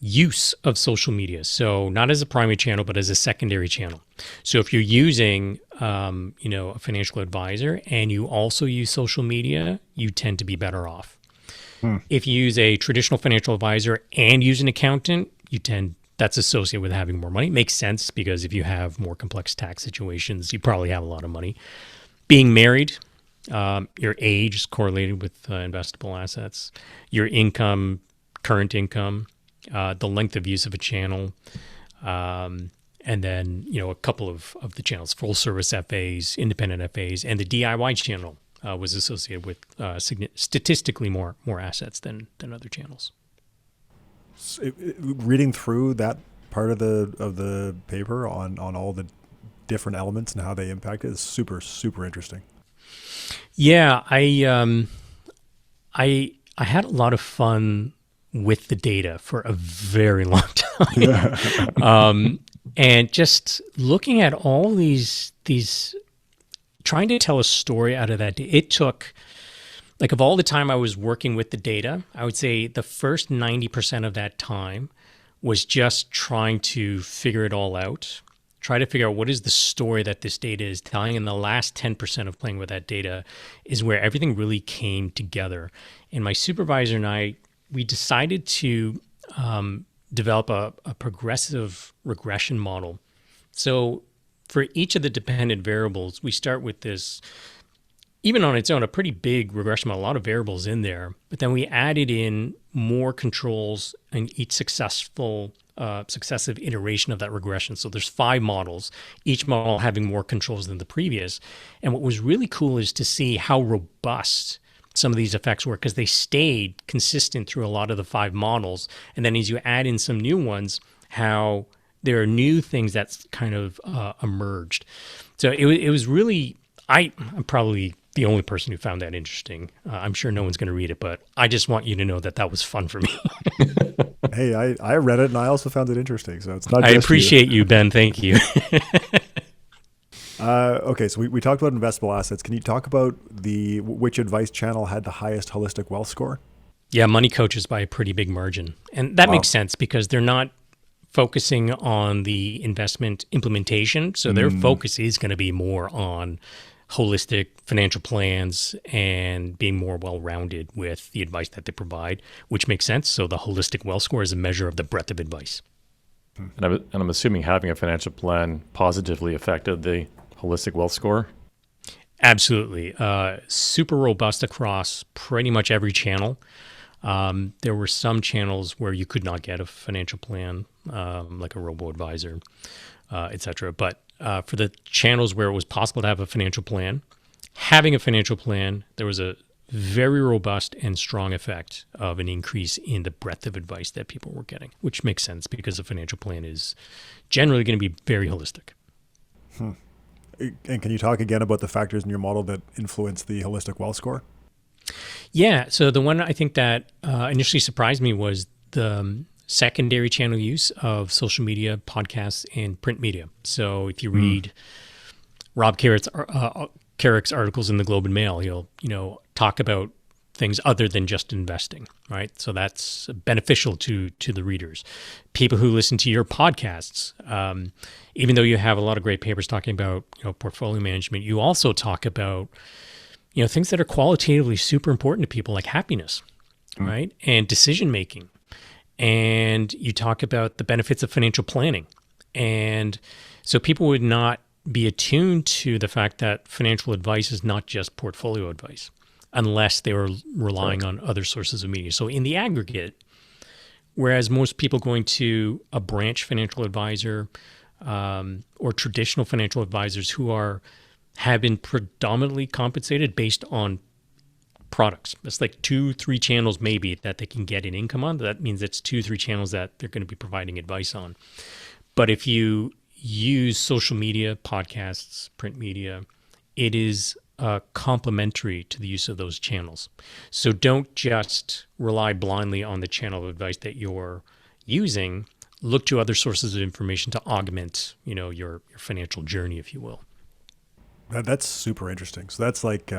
Use of social media. So not as a primary channel, but as a secondary channel. So if you're using, a financial advisor and you also use social media, you tend to be better off. If you use a traditional financial advisor and use an accountant, that's associated with having more money. It makes sense because if you have more complex tax situations, you probably have a lot of money. Being married, your age is correlated with investable assets, your income, current income, the length of use of a channel, and then, a couple of the channels, full service FAs, independent FAs, and the DIY channel was associated with statistically more assets than other channels. Reading through that part of the paper on all the different elements and how they impact it is super, super interesting. Yeah, I had a lot of fun with the data for a very long time. And just looking at all these trying to tell a story out of that, it took, like, of all the time I was working with the data, I would say the first 90% of that time was just trying to figure it all out, try to figure out what is the story that this data is telling. And the last 10% of playing with that data is where everything really came together. And my supervisor and I, we decided to develop a progressive regression model. So for each of the dependent variables, we start with this, even on its own, a pretty big regression model, a lot of variables in there, but then we added in more controls in each successive iteration of that regression. So there's 5 models, each model having more controls than the previous. And what was really cool is to see how robust some of these effects were, because they stayed consistent through a lot of the 5 models. And then as you add in some new ones, how there are new things that's kind of emerged. So it was really, I'm probably the only person who found that interesting. I'm sure no one's going to read it, but I just want you to know that was fun for me. Hey, I read it and I also found it interesting. So it's not. I appreciate you, Ben. Thank you. Okay, so we talked about investable assets. Can you talk about which advice channel had the highest holistic wealth score? Yeah, Money Coaches by a pretty big margin. And that makes sense because they're not focusing on the investment implementation. So their focus is going to be more on holistic financial plans and being more well-rounded with the advice that they provide, which makes sense. So the holistic wealth score is a measure of the breadth of advice. And I'm assuming having a financial plan positively affected the holistic wealth score? Absolutely. Super robust across pretty much every channel. There were some channels where you could not get a financial plan, like a robo-advisor, et cetera. But for the channels where it was possible to have a financial plan, having a financial plan, there was a very robust and strong effect of an increase in the breadth of advice that people were getting, which makes sense because a financial plan is generally going to be very holistic. And can you talk again about the factors in your model that influence the holistic wealth score? Yeah. So the one I think that initially surprised me was the secondary channel use of social media, podcasts, and print media. So if you read Rob Carrick's articles in the Globe and Mail, he'll talk about things other than just investing, right? So that's beneficial to the readers. People who listen to your podcasts, even though you have a lot of great papers talking about portfolio management, you also talk about things that are qualitatively super important to people, like happiness, right? And decision making. And you talk about the benefits of financial planning. And so people would not be attuned to the fact that financial advice is not just portfolio advice unless they were relying on other sources of media. So in the aggregate, whereas most people going to a branch financial advisor or traditional financial advisors who have been predominantly compensated based on products. It's like 2-3 channels maybe that they can get an income on. That means it's 2-3 channels that they're going to be providing advice on. But if you use social media, podcasts, print media, it is complementary to the use of those channels. So don't just rely blindly on the channel of advice that you're using. Look to other sources of information to augment, your financial journey, if you will. That's super interesting. So that's like,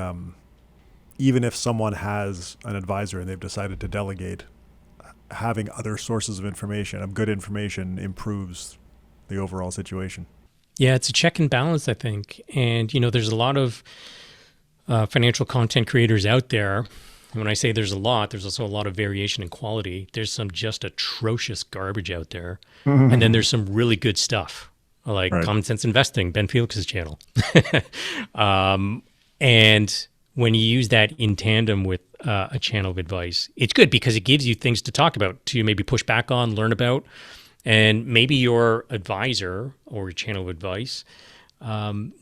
even if someone has an advisor and they've decided to delegate, having other sources of information, good information, improves the overall situation. Yeah, it's a check and balance, I think. And, there's a lot of financial content creators out there. When I say there's a lot, there's also a lot of variation in quality. There's some just atrocious garbage out there. Mm-hmm. And then there's some really good stuff, like Common Sense Investing, Ben Felix's channel. And when you use that in tandem with a channel of advice, it's good because it gives you things to talk about, to maybe push back on, learn about. And maybe your advisor or your channel of advice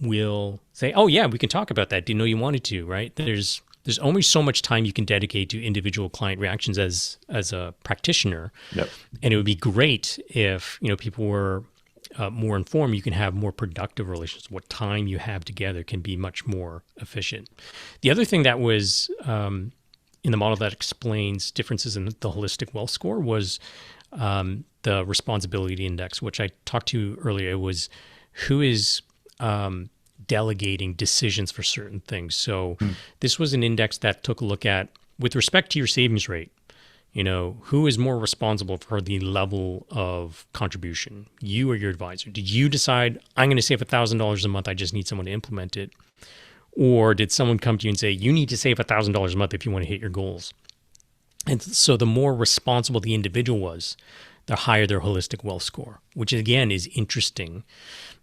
will say, oh, yeah, we can talk about that. Didn't know you wanted to, right? There's only so much time you can dedicate to individual client reactions as a practitioner. Yep. And it would be great if, people were more informed. You can have more productive relations. What time you have together can be much more efficient. The other thing that was in the model that explains differences in the holistic wealth score was the responsibility index, which I talked to earlier. It was who is delegating decisions for certain things. So this was an index that took a look at, with respect to your savings rate, who is more responsible for the level of contribution, you or your advisor? Did you decide, I'm going to save $1,000 a month, I just need someone to implement it? Or did someone come to you and say, you need to save $1,000 a month if you want to hit your goals? And so the more responsible the individual was, the higher their holistic wealth score, which again is interesting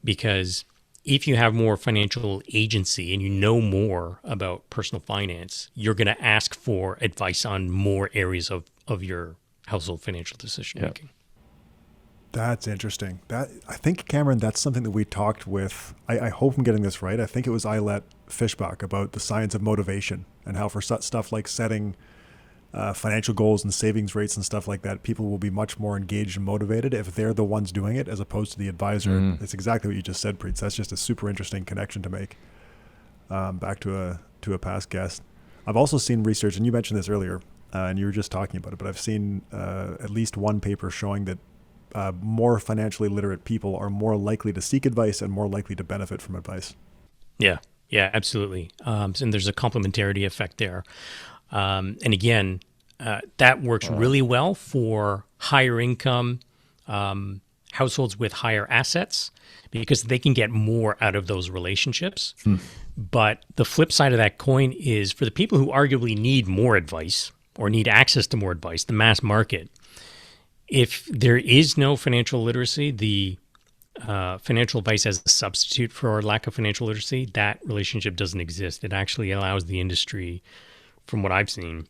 because if you have more financial agency and you know more about personal finance, you're going to ask for advice on more areas of your household financial decision making. That's interesting. I think, Cameron, that's something that we talked with, I hope I'm getting this right. I think it was Eilert Fishbach about the science of motivation and how for stuff like setting financial goals and savings rates and stuff like that, people will be much more engaged and motivated if they're the ones doing it as opposed to the advisor. It's exactly what you just said, Preet. That's just a super interesting connection to make. Back to a past guest. I've also seen research, and you mentioned this earlier, and you were just talking about it, but I've seen at least one paper showing that more financially literate people are more likely to seek advice and more likely to benefit from advice. Yeah, absolutely. And there's a complementarity effect there. And again, that works really well for higher income households with higher assets because they can get more out of those relationships. But the flip side of that coin is for the people who arguably need more advice or need access to more advice, the mass market, if there is no financial literacy, the financial advice as a substitute for lack of financial literacy, that relationship doesn't exist. It actually allows the industry, from what I've seen,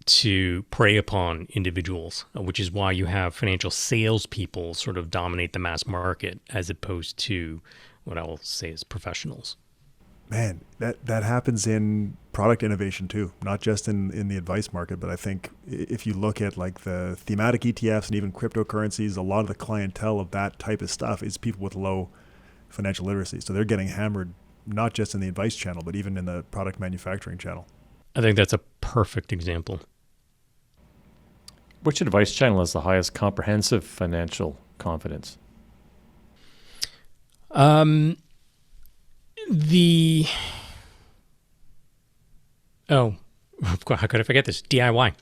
to prey upon individuals, which is why you have financial salespeople sort of dominate the mass market as opposed to what I will say is professionals. Man, that happens in product innovation too, not just in the advice market, but I think if you look at like the thematic ETFs and even cryptocurrencies, a lot of the clientele of that type of stuff is people with low financial literacy. So they're getting hammered not just in the advice channel, but even in the product manufacturing channel. I think that's a perfect example. Which advice channel has the highest comprehensive financial confidence? how could I forget this? DIY.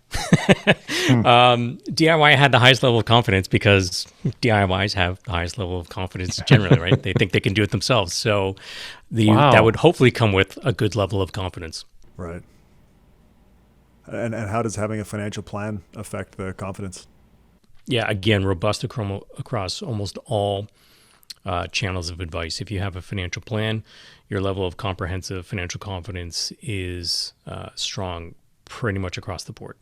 DIY had the highest level of confidence because DIYs have the highest level of confidence generally, right? They think they can do it themselves. So that would hopefully come with a good level of confidence. Right. And how does having a financial plan affect the confidence? Yeah, again, robust across almost all channels of advice. If you have a financial plan, your level of comprehensive financial confidence is strong pretty much across the board.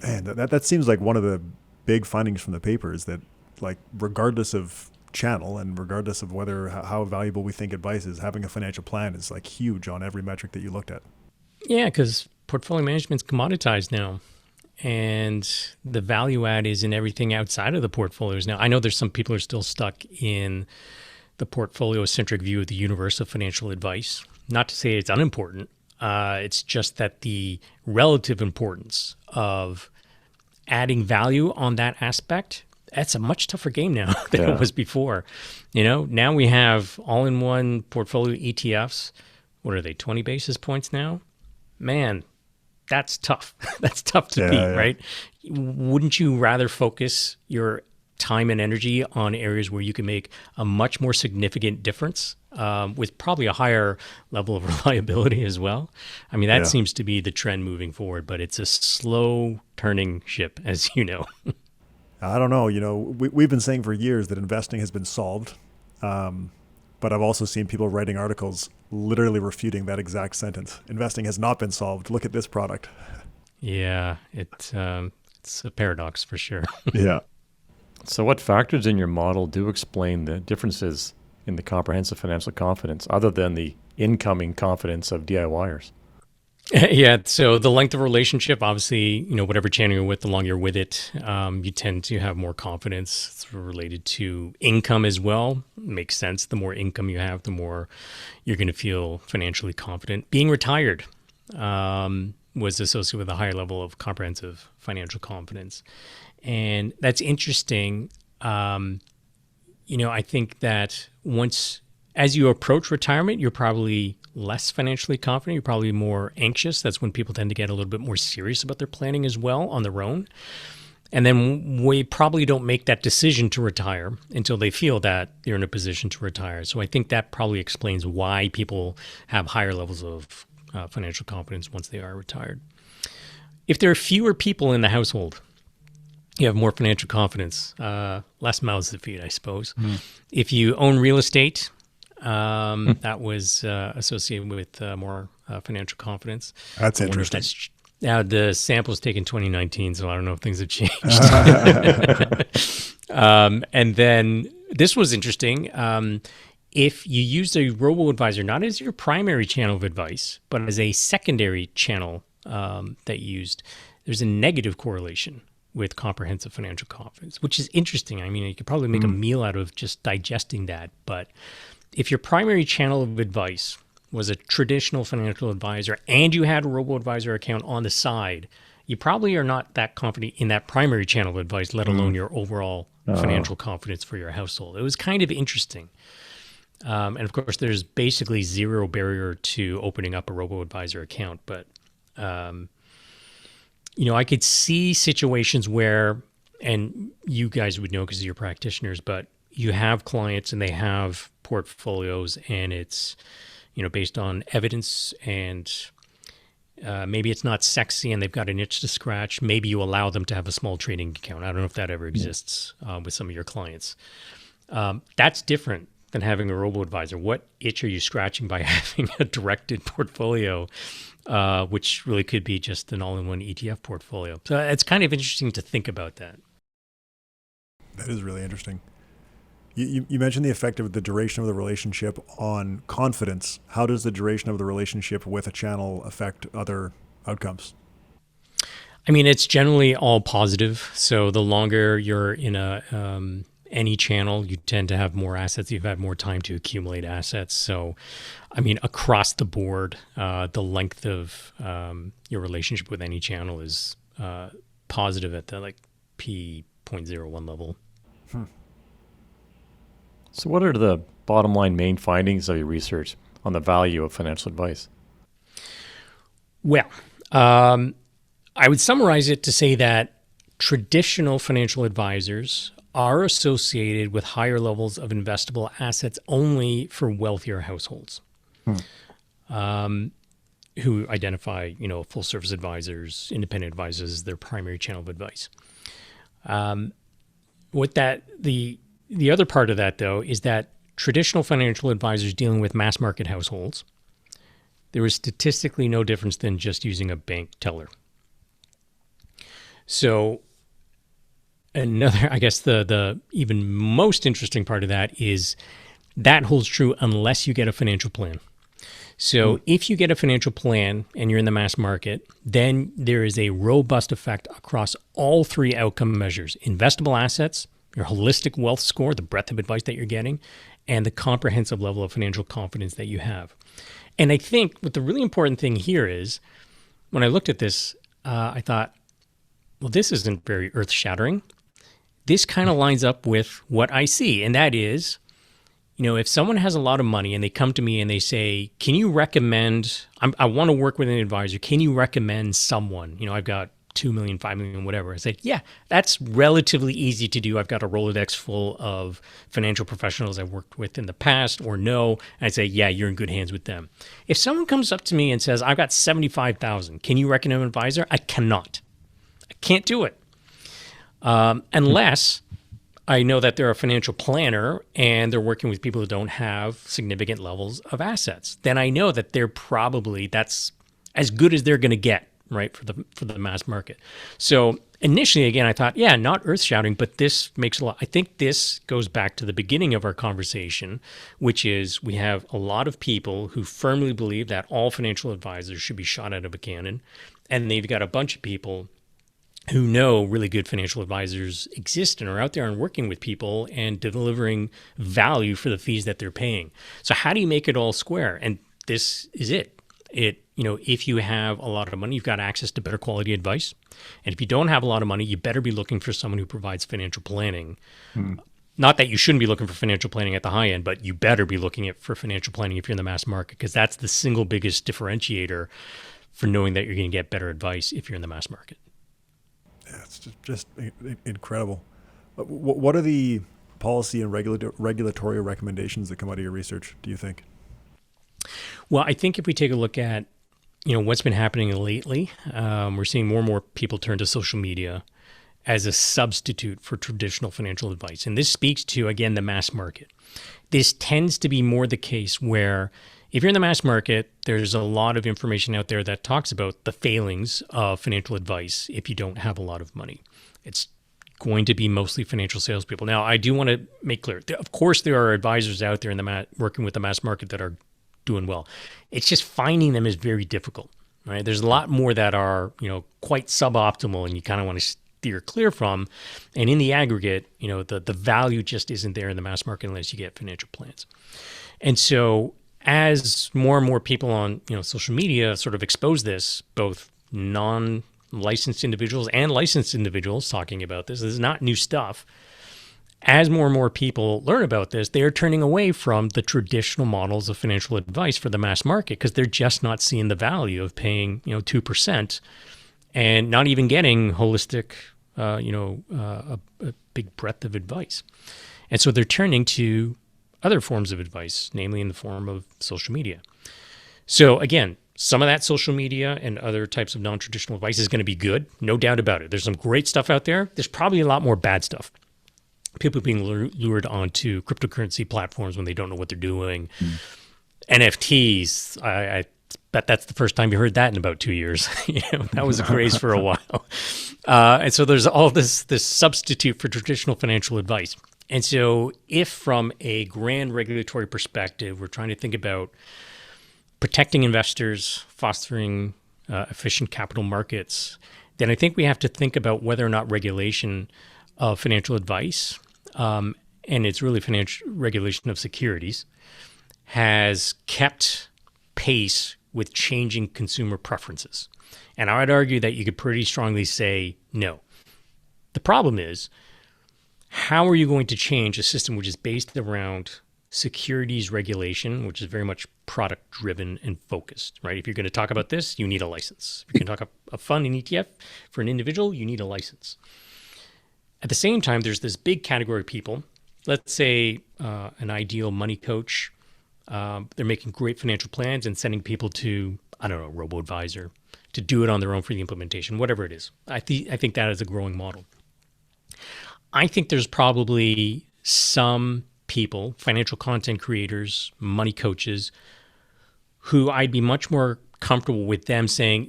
And that seems like one of the big findings from the paper is that, like, regardless of channel and regardless of whether how valuable we think advice is, having a financial plan is like huge on every metric that you looked at. Yeah, because portfolio management's commoditized now. And the value add is in everything outside of the portfolios. Now, I know there's some people who are still stuck in the portfolio-centric view of the universe of financial advice. Not to say it's unimportant. It's just that the relative importance of adding value on that aspect, that's a much tougher game now than it was before. Now we have all-in-one portfolio ETFs. What are they, 20 basis points now? Man, that's tough. That's tough to beat, right? Wouldn't you rather focus your time and energy on areas where you can make a much more significant difference with probably a higher level of reliability as well? I mean, that seems to be the trend moving forward, but it's a slow turning ship, as you know. I don't know. We've been saying for years that investing has been solved. But I've also seen people writing articles literally refuting that exact sentence. Investing has not been solved. Look at this product. Yeah, it's a paradox for sure. Yeah. So what factors in your model do explain the differences in the comprehensive financial confidence other than the incoming confidence of DIYers? Yeah, so the length of relationship, obviously, whatever channel you're with, the longer you're with it, you tend to have more confidence. It's related to income as well. Makes sense. The more income you have, the more you're going to feel financially confident. Being retired was associated with a higher level of comprehensive financial confidence. And that's interesting. I think that as you approach retirement, you're probably less financially confident. You're probably more anxious. That's when people tend to get a little bit more serious about their planning as well on their own. And then we probably don't make that decision to retire until they feel that they're in a position to retire. So I think that probably explains why people have higher levels of financial confidence once they are retired. If there are fewer people in the household, you have more financial confidence, less mouths to feed, I suppose. If you own real estate, that was associated with more financial confidence. That's interesting. Now, the sample was taken 2019, so I don't know if things have changed. And then this was interesting. If you used a robo-advisor, not as your primary channel of advice, but as a secondary channel that you used, there's a negative correlation with comprehensive financial confidence, which is interesting. I mean, you could probably make a meal out of just digesting that, but if your primary channel of advice was a traditional financial advisor and you had a robo-advisor account on the side, you probably are not that confident in that primary channel of advice, let alone your overall financial confidence for your household. It was kind of interesting. And of course, there's basically zero barrier to opening up a robo-advisor account. But, I could see situations where, and you guys would know because you're practitioners, but you have clients and they have portfolios and it's, based on evidence and maybe it's not sexy and they've got an itch to scratch. Maybe you allow them to have a small trading account. I don't know if that ever exists with some of your clients. That's different than having a robo-advisor. What itch are you scratching by having a directed portfolio, which really could be just an all-in-one ETF portfolio? So it's kind of interesting to think about that. That is really interesting. You mentioned the effect of the duration of the relationship on confidence. How does the duration of the relationship with a channel affect other outcomes? I mean, it's generally all positive. So the longer you're in any channel, you tend to have more assets. You've had more time to accumulate assets. So, I mean, across the board, the length of your relationship with any channel is positive at the P.01 level. So what are the bottom line main findings of your research on the value of financial advice? Well, I would summarize it to say that traditional financial advisors are associated with higher levels of investable assets only for wealthier households who identify, full service advisors, independent advisors as their primary channel of advice. The other part of that, though, is that traditional financial advisors dealing with mass market households, there is statistically no difference than just using a bank teller. So another, I guess the even most interesting part of that is that holds true unless you get a financial plan. So if you get a financial plan and you're in the mass market, then there is a robust effect across all three outcome measures: investable assets, your holistic wealth score, the breadth of advice that you're getting, and the comprehensive level of financial confidence that you have. And I think what the really important thing here is, when I looked at this, I thought, well, this isn't very earth-shattering. This kind of lines up with what I see, and that is, if someone has a lot of money and they come to me and they say, can you recommend, I want to work with an advisor, can you recommend someone? I've got 2 million, 5 million, whatever. I said, yeah, that's relatively easy to do. I've got a Rolodex full of financial professionals I've worked with in the past, or no. And I'd say, yeah, you're in good hands with them. If someone comes up to me and says, I've got 75,000, can you recommend an advisor? I cannot. I can't do it. Unless I know that they're a financial planner and they're working with people who don't have significant levels of assets. Then I know that that's as good as they're going to get, right, for the mass market. So initially, again, I thought, yeah, not earth-shattering, but this makes a lot. I think this goes back to the beginning of our conversation, which is we have a lot of people who firmly believe that all financial advisors should be shot out of a cannon, and they've got a bunch of people who know really good financial advisors exist and are out there and working with people and delivering value for the fees that they're paying. So how do you make it all square? And this is it. If you have a lot of money, you've got access to better quality advice. And if you don't have a lot of money, you better be looking for someone who provides financial planning. Not that you shouldn't be looking for financial planning at the high end, but you better be looking for financial planning if you're in the mass market, because that's the single biggest differentiator for knowing that you're going to get better advice if you're in the mass market. Yeah, it's just incredible. What are the policy and regulatory recommendations that come out of your research, do you think? Well, I think if we take a look at, what's been happening lately, we're seeing more and more people turn to social media as a substitute for traditional financial advice. And this speaks to, again, the mass market. This tends to be more the case where if you're in the mass market, there's a lot of information out there that talks about the failings of financial advice if you don't have a lot of money. It's going to be mostly financial salespeople. Now, I do want to make clear, of course, there are advisors out there in working with the mass market that are doing well. It's just finding them is very difficult, right? There's a lot more that are, quite suboptimal and you kind of want to steer clear from. And in the aggregate, the value just isn't there in the mass market unless you get financial plans. And so as more and more people on social media sort of expose this, both non-licensed individuals and licensed individuals talking about this is not new stuff. As more and more people learn about this, they are turning away from the traditional models of financial advice for the mass market because they're just not seeing the value of paying 2% and not even getting holistic, a big breadth of advice. And so they're turning to other forms of advice, namely in the form of social media. So again, some of that social media and other types of non-traditional advice is going to be good, no doubt about it. There's some great stuff out there. There's probably a lot more bad stuff. People being lured onto cryptocurrency platforms when they don't know what they're doing. NFTs, I bet that's the first time you heard that in about 2 years. That was a craze for a while. And so there's all this substitute for traditional financial advice. And so if from a grand regulatory perspective, we're trying to think about protecting investors, fostering efficient capital markets, then I think we have to think about whether or not regulation of financial advice, and it's really financial regulation of securities, has kept pace with changing consumer preferences. And I would argue that you could pretty strongly say no. The problem is, how are you going to change a system which is based around securities regulation, which is very much product driven and focused, right? If you're going to talk about this, you need a license. If you're going to talk a fund, an ETF for an individual, you need a license. At the same time, there's this big category of people. Let's say an ideal money coach. They're making great financial plans and sending people to, I don't know, a robo-advisor to do it on their own for the implementation, whatever it is. I think that is a growing model. I think there's probably some people, financial content creators, money coaches, who I'd be much more comfortable with them saying,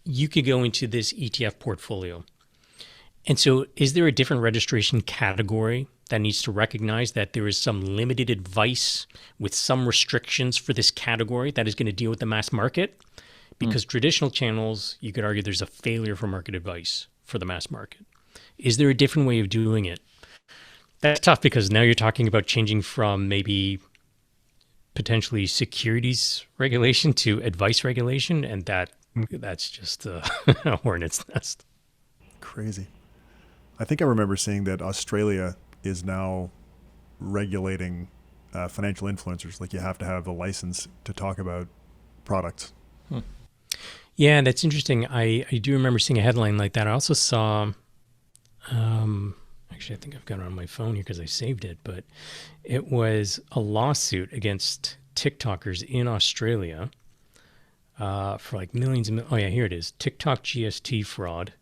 you could go into this ETF portfolio. And so is there a different registration category that needs to recognize that there is some limited advice with some restrictions for this category that is going to deal with the mass market? Because traditional channels, you could argue there's a failure for market advice for the mass market. Is there a different way of doing it? That's tough because now you're talking about changing from maybe potentially securities regulation to advice regulation, and that's just a hornet's nest. Crazy. I think I remember seeing that Australia is now regulating financial influencers. Like you have to have a license to talk about products. Yeah, that's interesting. I do remember seeing a headline like that. I also saw, actually, I think I've got it on my phone here because I saved it, but it was a lawsuit against TikTokers in Australia for like millions of, oh yeah, here it is. TikTok GST fraud.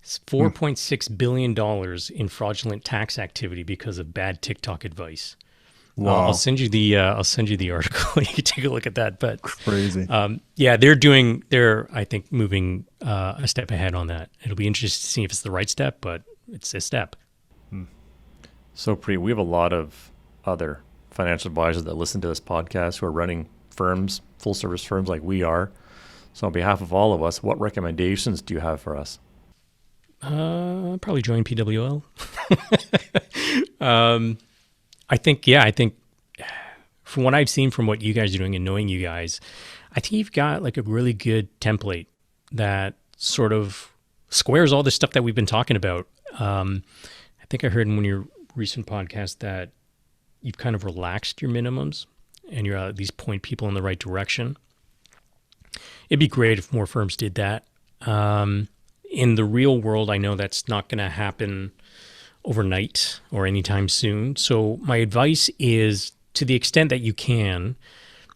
It's $4.6 billion in fraudulent tax activity because of bad TikTok advice. Wow. I'll send you the article. You can take a look at that. But crazy. They're I think moving a step ahead on that. It'll be interesting to see if it's the right step, but it's a step. So Preet, we have a lot of other financial advisors that listen to this podcast who are running firms, full service firms like we are. So on behalf of all of us, what recommendations do you have for us? Probably join PWL. I think from what I've seen from what you guys are doing and knowing you guys, I think you've got like a really good template that sort of squares all this stuff that we've been talking about. I think I heard in one of your recent podcasts that you've kind of relaxed your minimums and you're at least point people in the right direction. It'd be great if more firms did that. In the real world, I know that's not going to happen overnight or anytime soon. So my advice is, to the extent that you can,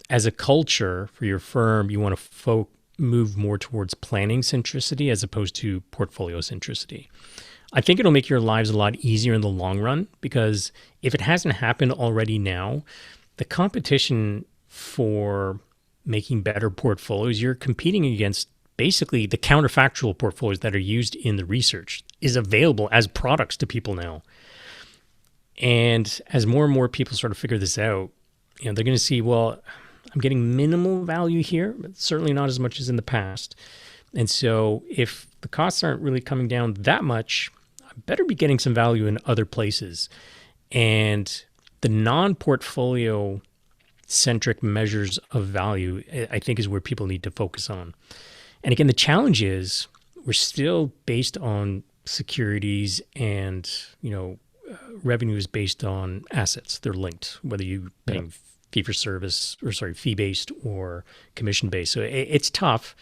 as a culture for your firm, you want to move more towards planning centricity as opposed to portfolio centricity. I think it'll make your lives a lot easier in the long run, because if it hasn't happened already now, the competition for making better portfolios, you're competing against basically the counterfactual portfolios that are used in the research is available as products to people now. And as more and more people sort of figure this out, they're going to see, well, I'm getting minimal value here, but certainly not as much as in the past. And so if the costs aren't really coming down that much, I better be getting some value in other places. And the non-portfolio centric measures of value, I think, is where people need to focus on. And again, the challenge is we're still based on securities and, revenue is based on assets. They're linked, whether you paying fee-based or commission-based. So it's tough,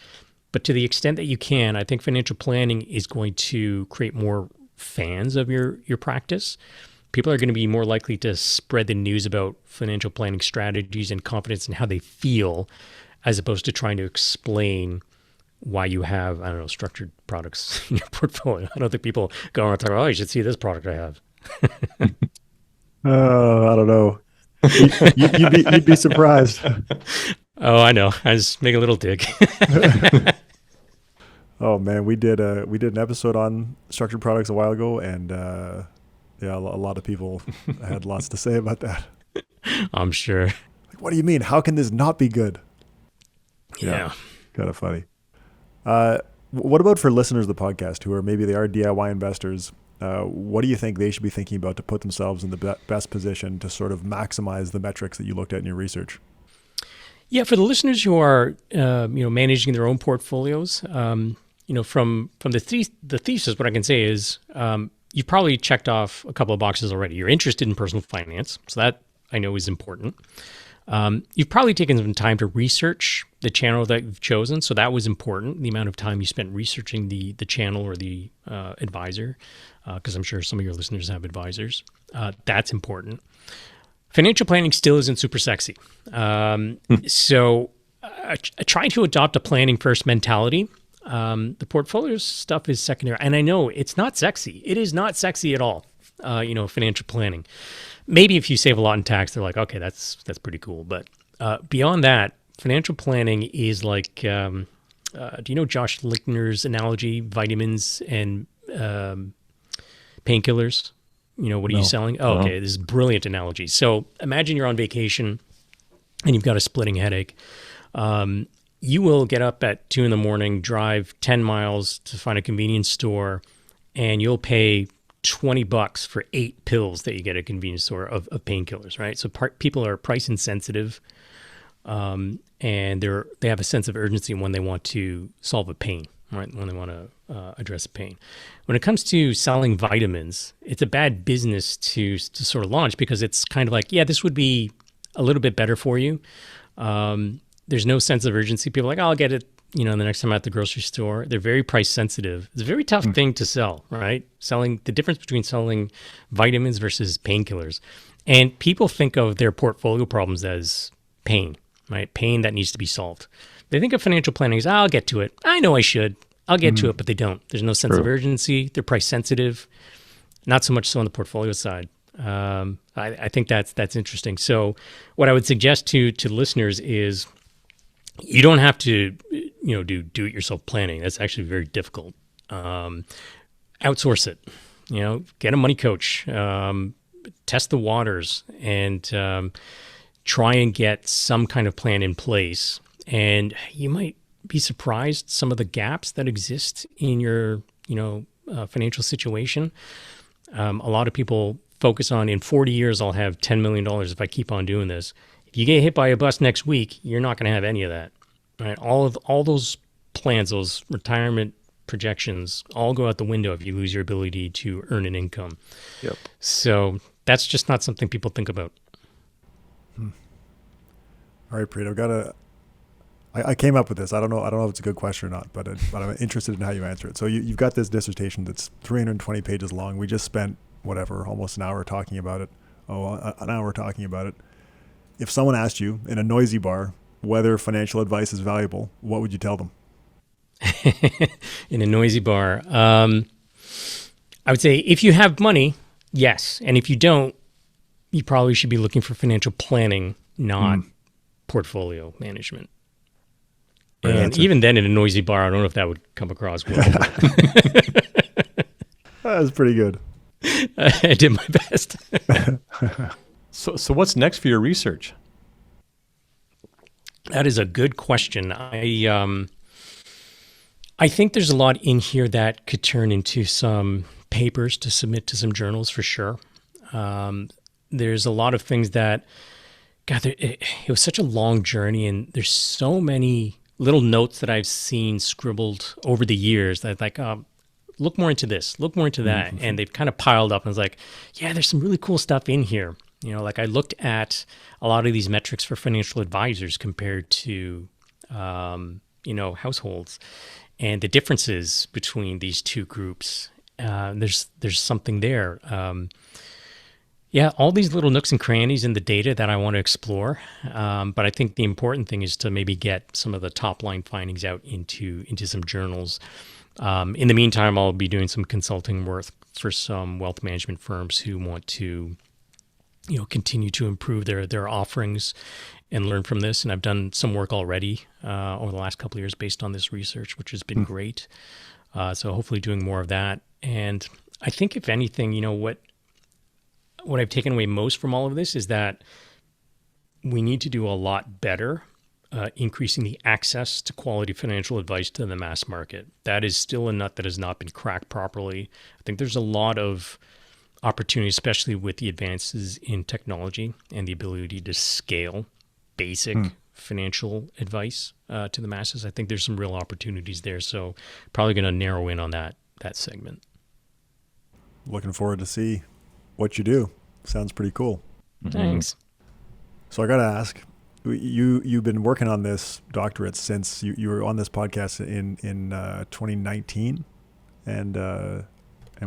but to the extent that you can, I think financial planning is going to create more fans of your practice. People are going to be more likely to spread the news about financial planning strategies and confidence in how they feel, as opposed to trying to explain why you have, structured products in your portfolio. I don't think people go around talking, you should see this product I have. I don't know. You'd be surprised. Oh, I know. I just make a little dig. Oh man, we did an episode on structured products a while ago, and a lot of people had lots to say about that. I'm sure. Like, what do you mean? How can this not be good? Yeah. Kind of funny. What about for listeners of the podcast who are maybe they are DIY investors? What do you think they should be thinking about to put themselves in the best position to sort of maximize the metrics that you looked at in your research? Yeah, for the listeners who are managing their own portfolios, from the thesis, what I can say is you've probably checked off a couple of boxes already. You're interested in personal finance, so that I know is important. You've probably taken some time to research the channel that you've chosen, so that was important. The amount of time you spent researching the channel or the advisor, because I'm sure some of your listeners have advisors. That's important. Financial planning still isn't super sexy, so try to adopt a planning first mentality. The portfolio stuff is secondary, and I know it's not sexy. It is not sexy at all. Financial planning. Maybe if you save a lot in tax, they're like, okay, that's pretty cool. But beyond that, financial planning is like, do you know Josh Lichtner's analogy, vitamins and painkillers? What are you selling? Oh, okay, this is a brilliant analogy. So imagine you're on vacation and you've got a splitting headache. You will get up at 2 a.m, drive 10 miles to find a convenience store, and you'll pay $20 for 8 pills that you get at a convenience store of painkillers, right? So people are price insensitive, and they have a sense of urgency when they want to solve a pain, right? When they want to address a pain. When it comes to selling vitamins, it's a bad business to sort of launch, because it's kind of like, yeah, this would be a little bit better for you. There's no sense of urgency. People are like, oh, I'll get it, the next time I'm at the grocery store. They're very price sensitive. It's a very tough thing to sell, right? The difference between selling vitamins versus painkillers. And people think of their portfolio problems as pain, right? Pain that needs to be solved. They think of financial planning as, I'll get to it. I know I should. I'll get to it, but they don't. There's no sense of urgency. They're price sensitive. Not so much so on the portfolio side. I think that's interesting. So what I would suggest to listeners is, you don't have to, do it yourself planning. That's actually very difficult. Outsource it. Get a money coach. Test the waters, and try and get some kind of plan in place. And you might be surprised some of the gaps that exist in your, financial situation. A lot of people focus on, in 40 years, I'll have $10 million if I keep on doing this. If you get hit by a bus next week, you're not going to have any of that, right? All those plans, those retirement projections, all go out the window if you lose your ability to earn an income. Yep. So that's just not something people think about. All right, Preet, I came up with this. I don't know if it's a good question or not, but I'm interested in how you answer it. So you've got this dissertation that's 320 pages long. We just spent almost an hour talking about it. An hour talking about it. If someone asked you in a noisy bar whether financial advice is valuable, what would you tell them? In a noisy bar, I would say, if you have money, yes. And if you don't, you probably should be looking for financial planning, not portfolio management. Right, and even then, in a noisy bar, I don't know if that would come across well. That was pretty good. I did my best. So what's next for your research? That is a good question. I think there's a lot in here that could turn into some papers to submit to some journals for sure. There's a lot of things that, God, it was such a long journey, and there's so many little notes that I've seen scribbled over the years that, like, look more into this, look more into that. And they've kind of piled up, and I was like, yeah, there's some really cool stuff in here. Like, I looked at a lot of these metrics for financial advisors compared to, households, and the differences between these two groups. There's something there. All these little nooks and crannies in the data that I want to explore. But I think the important thing is to maybe get some of the top line findings out into some journals. In the meantime, I'll be doing some consulting work for some wealth management firms who want to, continue to improve their offerings and learn from this. And I've done some work already over the last couple of years based on this research, which has been great. So hopefully doing more of that. And I think, if anything, what I've taken away most from all of this is that we need to do a lot better increasing the access to quality financial advice to the mass market. That is still a nut that has not been cracked properly. I think there's a lot of opportunity, especially with the advances in technology and the ability to scale basic financial advice to the masses. I think there's some real opportunities there. So probably going to narrow in on that segment. looking forward to see what you do. Sounds pretty cool. Thanks. So I got to ask, you've been working on this doctorate since you were on this podcast in 2019, and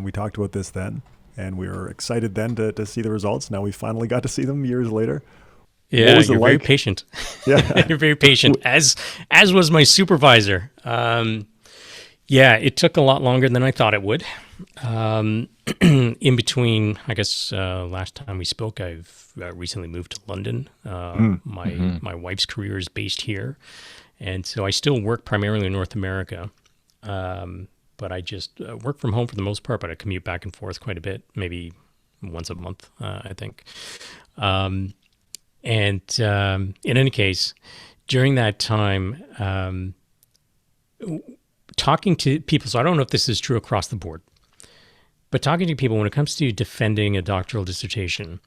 we talked about this then, and we were excited then to see the results. Now we finally got to see them years later. Yeah, you're very patient. Yeah, you're very patient, as was my supervisor. Yeah, it took a lot longer than I thought it would. In between, I guess last time we spoke, I've recently moved to London. My wife's career is based here, and so I still work primarily in North America. But I just work from home for the most part, but I commute back and forth quite a bit, maybe once a month, I think. In any case, during that time, talking to people, so I don't know if this is true across the board, but talking to people when it comes to defending a doctoral dissertation,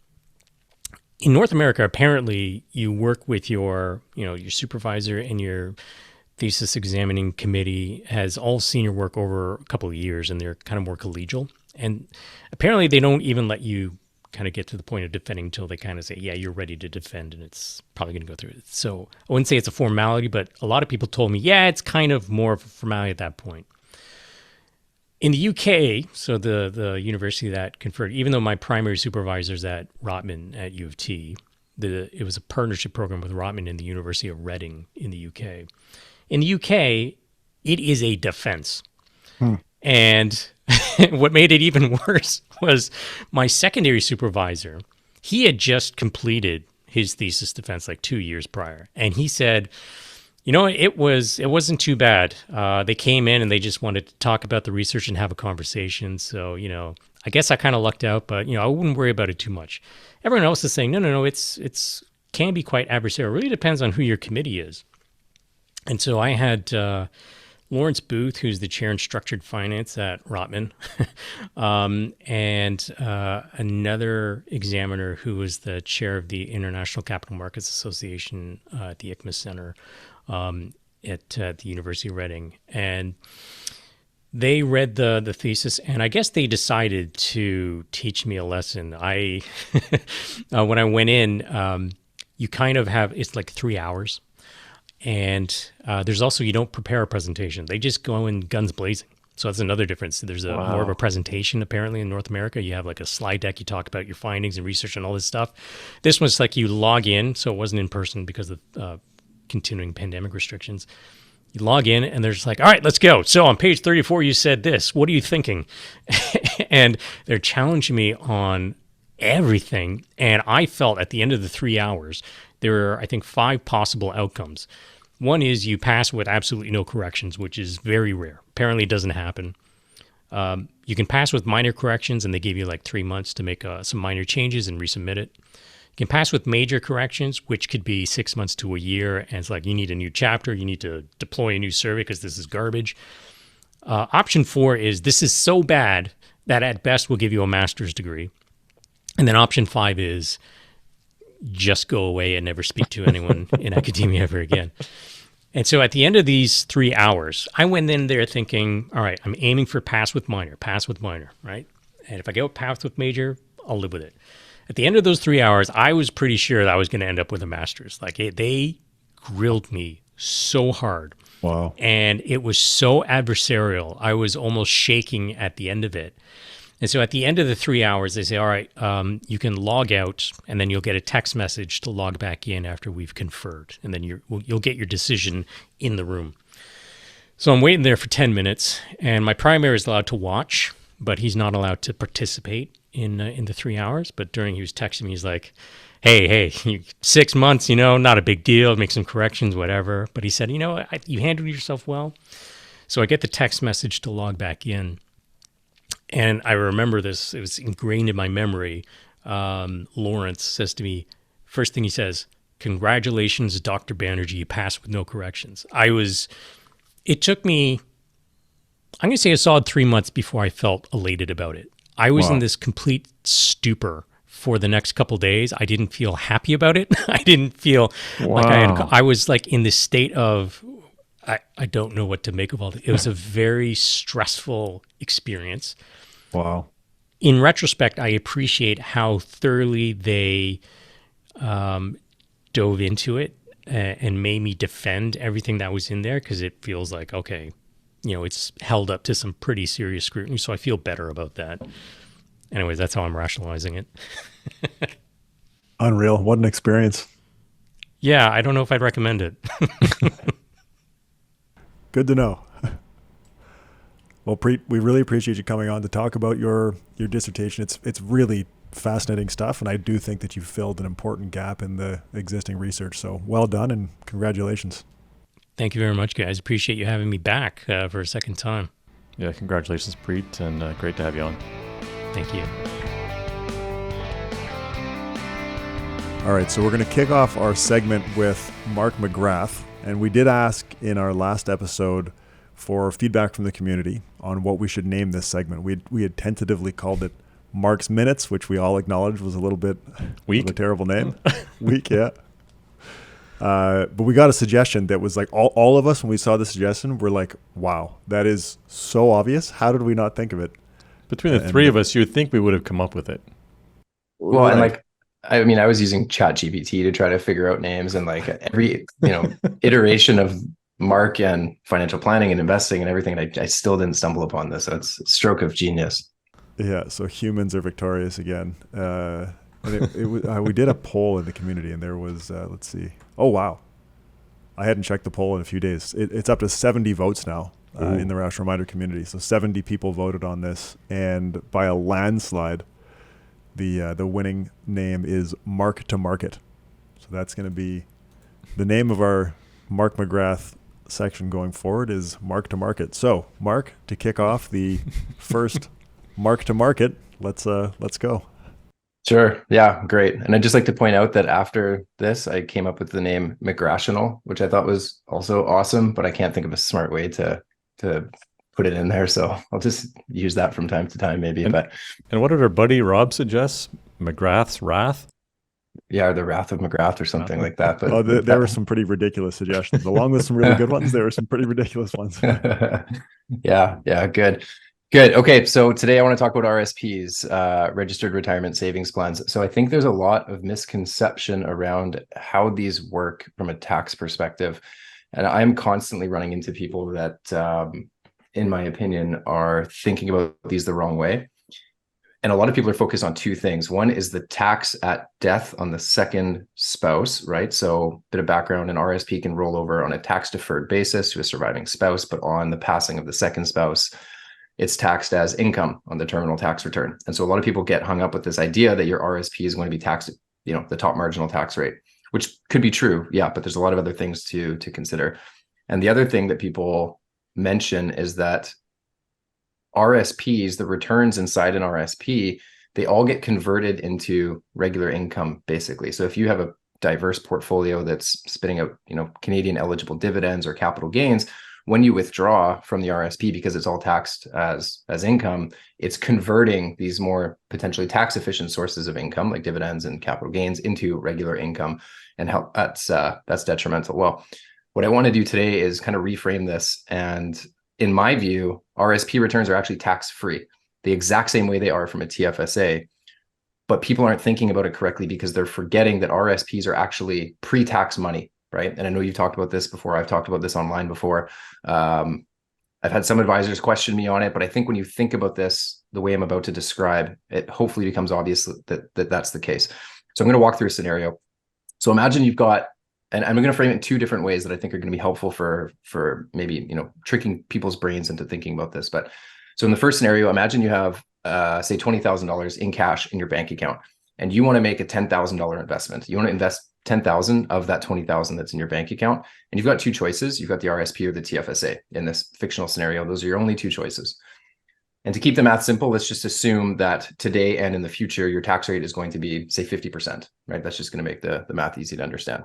in North America, apparently you work with your supervisor, and your thesis examining committee has all senior work over a couple of years, and they're kind of more collegial. And apparently they don't even let you kind of get to the point of defending until they kind of say, yeah, you're ready to defend, and it's probably going to go through it. So I wouldn't say it's a formality, but a lot of people told me, yeah, it's kind of more of a formality at that point. In the UK, so the university that conferred, even though my primary supervisor's at Rotman at U of T, it was a partnership program with Rotman and the University of Reading in the UK. In the UK, it is a defense. And what made it even worse was my secondary supervisor. He had just completed his thesis defense like 2 years prior. And he said, it wasn't too bad. They came in and they just wanted to talk about the research and have a conversation. So, I guess I kind of lucked out, but, I wouldn't worry about it too much. Everyone else is saying, no, it's can be quite adversarial. It really depends on who your committee is. And so I had Lawrence Booth, who's the chair in structured finance at Rotman, and another examiner who was the chair of the International Capital Markets Association at the ICMA Center at the University of Reading. And they read the thesis, and I guess they decided to teach me a lesson. When I went in, you kind of have, it's like 3 hours. And there's also, you don't prepare a presentation. They just go in guns blazing. So that's another difference. There's more of a presentation apparently in North America. You have like a slide deck. You talk about your findings and research and all this stuff. This one's like you log in. So it wasn't in person because of continuing pandemic restrictions. You log in and they're just like, all right, let's go. So on page 34, you said this. What are you thinking? And they're challenging me on everything. And I felt at the end of the 3 hours, there are, I think, 5 possible outcomes. One is you pass with absolutely no corrections, which is very rare. Apparently it doesn't happen. You can pass with minor corrections, and they give you like 3 months to make some minor changes and resubmit it. You can pass with major corrections, which could be 6 months to a year, and it's like you need a new chapter, you need to deploy a new survey because this is garbage. Option 4 is this is so bad that at best will give you a master's degree. And then option 5 is just go away and never speak to anyone in academia ever again. And so at the end of these 3 hours, I went in there thinking, all right, I'm aiming for pass with minor, right? And if I go pass with major, I'll live with it. At the end of those 3 hours, I was pretty sure that I was going to end up with a master's. Like they grilled me so hard. Wow. And it was so adversarial. I was almost shaking at the end of it. And so at the end of the 3 hours, they say, all right, you can log out, and then you'll get a text message to log back in after we've conferred. And then you'll get your decision in the room. So I'm waiting there for 10 minutes, and my primary is allowed to watch, but he's not allowed to participate in the 3 hours. But he was texting me, he's like, hey, 6 months, not a big deal, make some corrections, whatever. But he said, you handled yourself well. So I get the text message to log back in. And I remember this, it was ingrained in my memory. Lawrence says to me, first thing he says, congratulations, Dr. Banerjee, you passed with no corrections. It took me, I'm going to say a solid 3 months before I felt elated about it. I was in this complete stupor for the next couple of days. I didn't feel happy about it. I didn't feel like I was like in this state of, I don't know what to make of all this. It was a very stressful experience. Wow. in retrospect, I appreciate how thoroughly they dove into it and made me defend everything that was in there, because it feels like, okay, it's held up to some pretty serious scrutiny. So I feel better about that. Anyways, that's how I'm rationalizing it. Unreal. What an experience. Yeah, I don't know if I'd recommend it. Good to know. Well, Preet, we really appreciate you coming on to talk about your dissertation. It's really fascinating stuff, and I do think that you filled an important gap in the existing research. So well done, and congratulations. Thank you very much, guys. Appreciate you having me back for a second time. Yeah, congratulations, Preet, and great to have you on. Thank you. All right, so we're going to kick off our segment with Mark McGrath. And we did ask in our last episode for feedback from the community on what we should name this segment. We had tentatively called it Mark's Minutes, which we all acknowledged was a little bit weak, of a terrible name. Weak, yeah. But we got a suggestion that was like all of us, when we saw the suggestion, were like, wow, that is so obvious. How did we not think of it? Between the three of us, you would think we would have come up with it. Well, and like, I mean, I was using ChatGPT to try to figure out names, and like every, iteration of Mark and financial planning and investing and everything, and I still didn't stumble upon this. So it's a stroke of genius. Yeah. So humans are victorious again. And we did a poll in the community, and there was, let's see. Oh, wow. I hadn't checked the poll in a few days. It's up to 70 votes now in the Roush Reminder community. So 70 people voted on this, and by a landslide, the winning name is Mark to Market. So that's going to be the name of our Mark McGrath section going forward, is Mark to Market. So Mark, to kick off the first Mark to Market, let's go. Sure. Yeah, great. And I'd just like to point out that after this, I came up with the name McRational, which I thought was also awesome, but I can't think of a smart way to put it in there. So I'll just use that from time to time, maybe. And what did our buddy Rob suggest? McGrath's Wrath? Yeah, or the Wrath of McGrath or something like that. But there were some pretty ridiculous suggestions. Along with some really good ones, there were some pretty ridiculous ones. Yeah, good. Okay, so today I want to talk about RSPs, registered retirement savings plans. So I think there's a lot of misconception around how these work from a tax perspective. And I'm constantly running into people that, in my opinion, are thinking about these the wrong way. And a lot of people are focused on two things. One is the tax at death on the second spouse, right? So a bit of background, an RSP can roll over on a tax deferred basis to a surviving spouse, but on the passing of the second spouse, it's taxed as income on the terminal tax return. And so a lot of people get hung up with this idea that your RSP is going to be taxed, the top marginal tax rate, which could be true. Yeah, but there's a lot of other things to consider. And the other thing that people mention is that RSPs, the returns inside an RSP, they all get converted into regular income, basically. So if you have a diverse portfolio that's spitting out, Canadian eligible dividends or capital gains, when you withdraw from the RSP, because it's all taxed as income, it's converting these more potentially tax efficient sources of income, like dividends and capital gains, into regular income, and how that's detrimental. Well, what I want to do today is kind of reframe this, and in my view, RSP returns are actually tax-free, the exact same way they are from a TFSA, but people aren't thinking about it correctly because they're forgetting that RSPs are actually pre-tax money, right? And I know you've talked about this before. I've talked about this online before. I've had some advisors question me on it, but I think when you think about this the way I'm about to describe, it hopefully becomes obvious that that's the case. So I'm going to walk through a scenario. So imagine you've got, and I'm going to frame it in two different ways that I think are going to be helpful for maybe, tricking people's brains into thinking about this. But so in the first scenario, imagine you have, say, $20,000 in cash in your bank account, and you want to make a $10,000 investment. You want to invest 10,000 of that 20,000 that's in your bank account. And you've got two choices. You've got the RSP or the TFSA in this fictional scenario. Those are your only two choices. And to keep the math simple, let's just assume that today and in the future, your tax rate is going to be, say, 50%, right? That's just going to make the math easy to understand.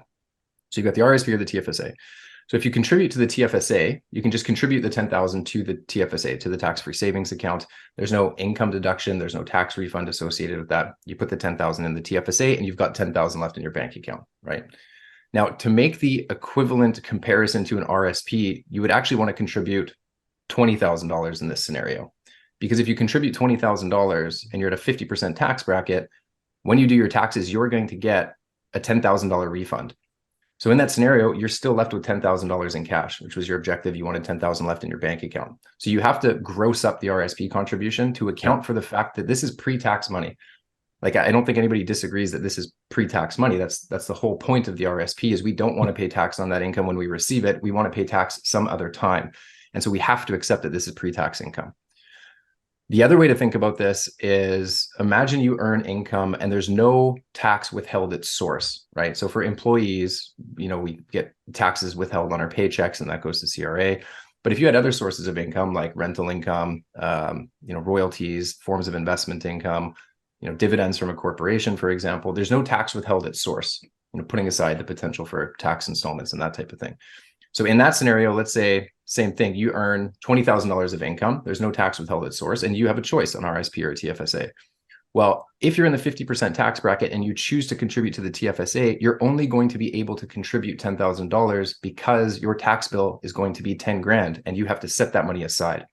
So you've got the RSP or the TFSA. So if you contribute to the TFSA, you can just contribute the 10,000 to the TFSA, to the tax-free savings account. There's no income deduction. There's no tax refund associated with that. You put the 10,000 in the TFSA and you've got 10,000 left in your bank account, right? Now, to make the equivalent comparison to an RSP, you would actually want to contribute $20,000 in this scenario. Because if you contribute $20,000 and you're at a 50% tax bracket, when you do your taxes, you're going to get a $10,000 refund. So in that scenario, you're still left with $10,000 in cash, which was your objective. You wanted 10,000 left in your bank account. So you have to gross up the RSP contribution to account for the fact that this is pre-tax money. Like, I don't think anybody disagrees that this is pre-tax money. That's the whole point of the RSP, is we don't want to pay tax on that income when we receive it. We want to pay tax some other time. And so we have to accept that this is pre-tax income. The other way to think about this is, imagine you earn income and there's no tax withheld at source, right? So for employees, we get taxes withheld on our paychecks and that goes to CRA. But if you had other sources of income like rental income, royalties, forms of investment income, dividends from a corporation, for example, there's no tax withheld at source, putting aside the potential for tax installments and that type of thing. So in that scenario, let's say same thing, you earn $20,000 of income, there's no tax withheld at source, and you have a choice, an RSP or a TFSA. Well, if you're in the 50% tax bracket and you choose to contribute to the TFSA, you're only going to be able to contribute $10,000 because your tax bill is going to be 10 grand and you have to set that money aside.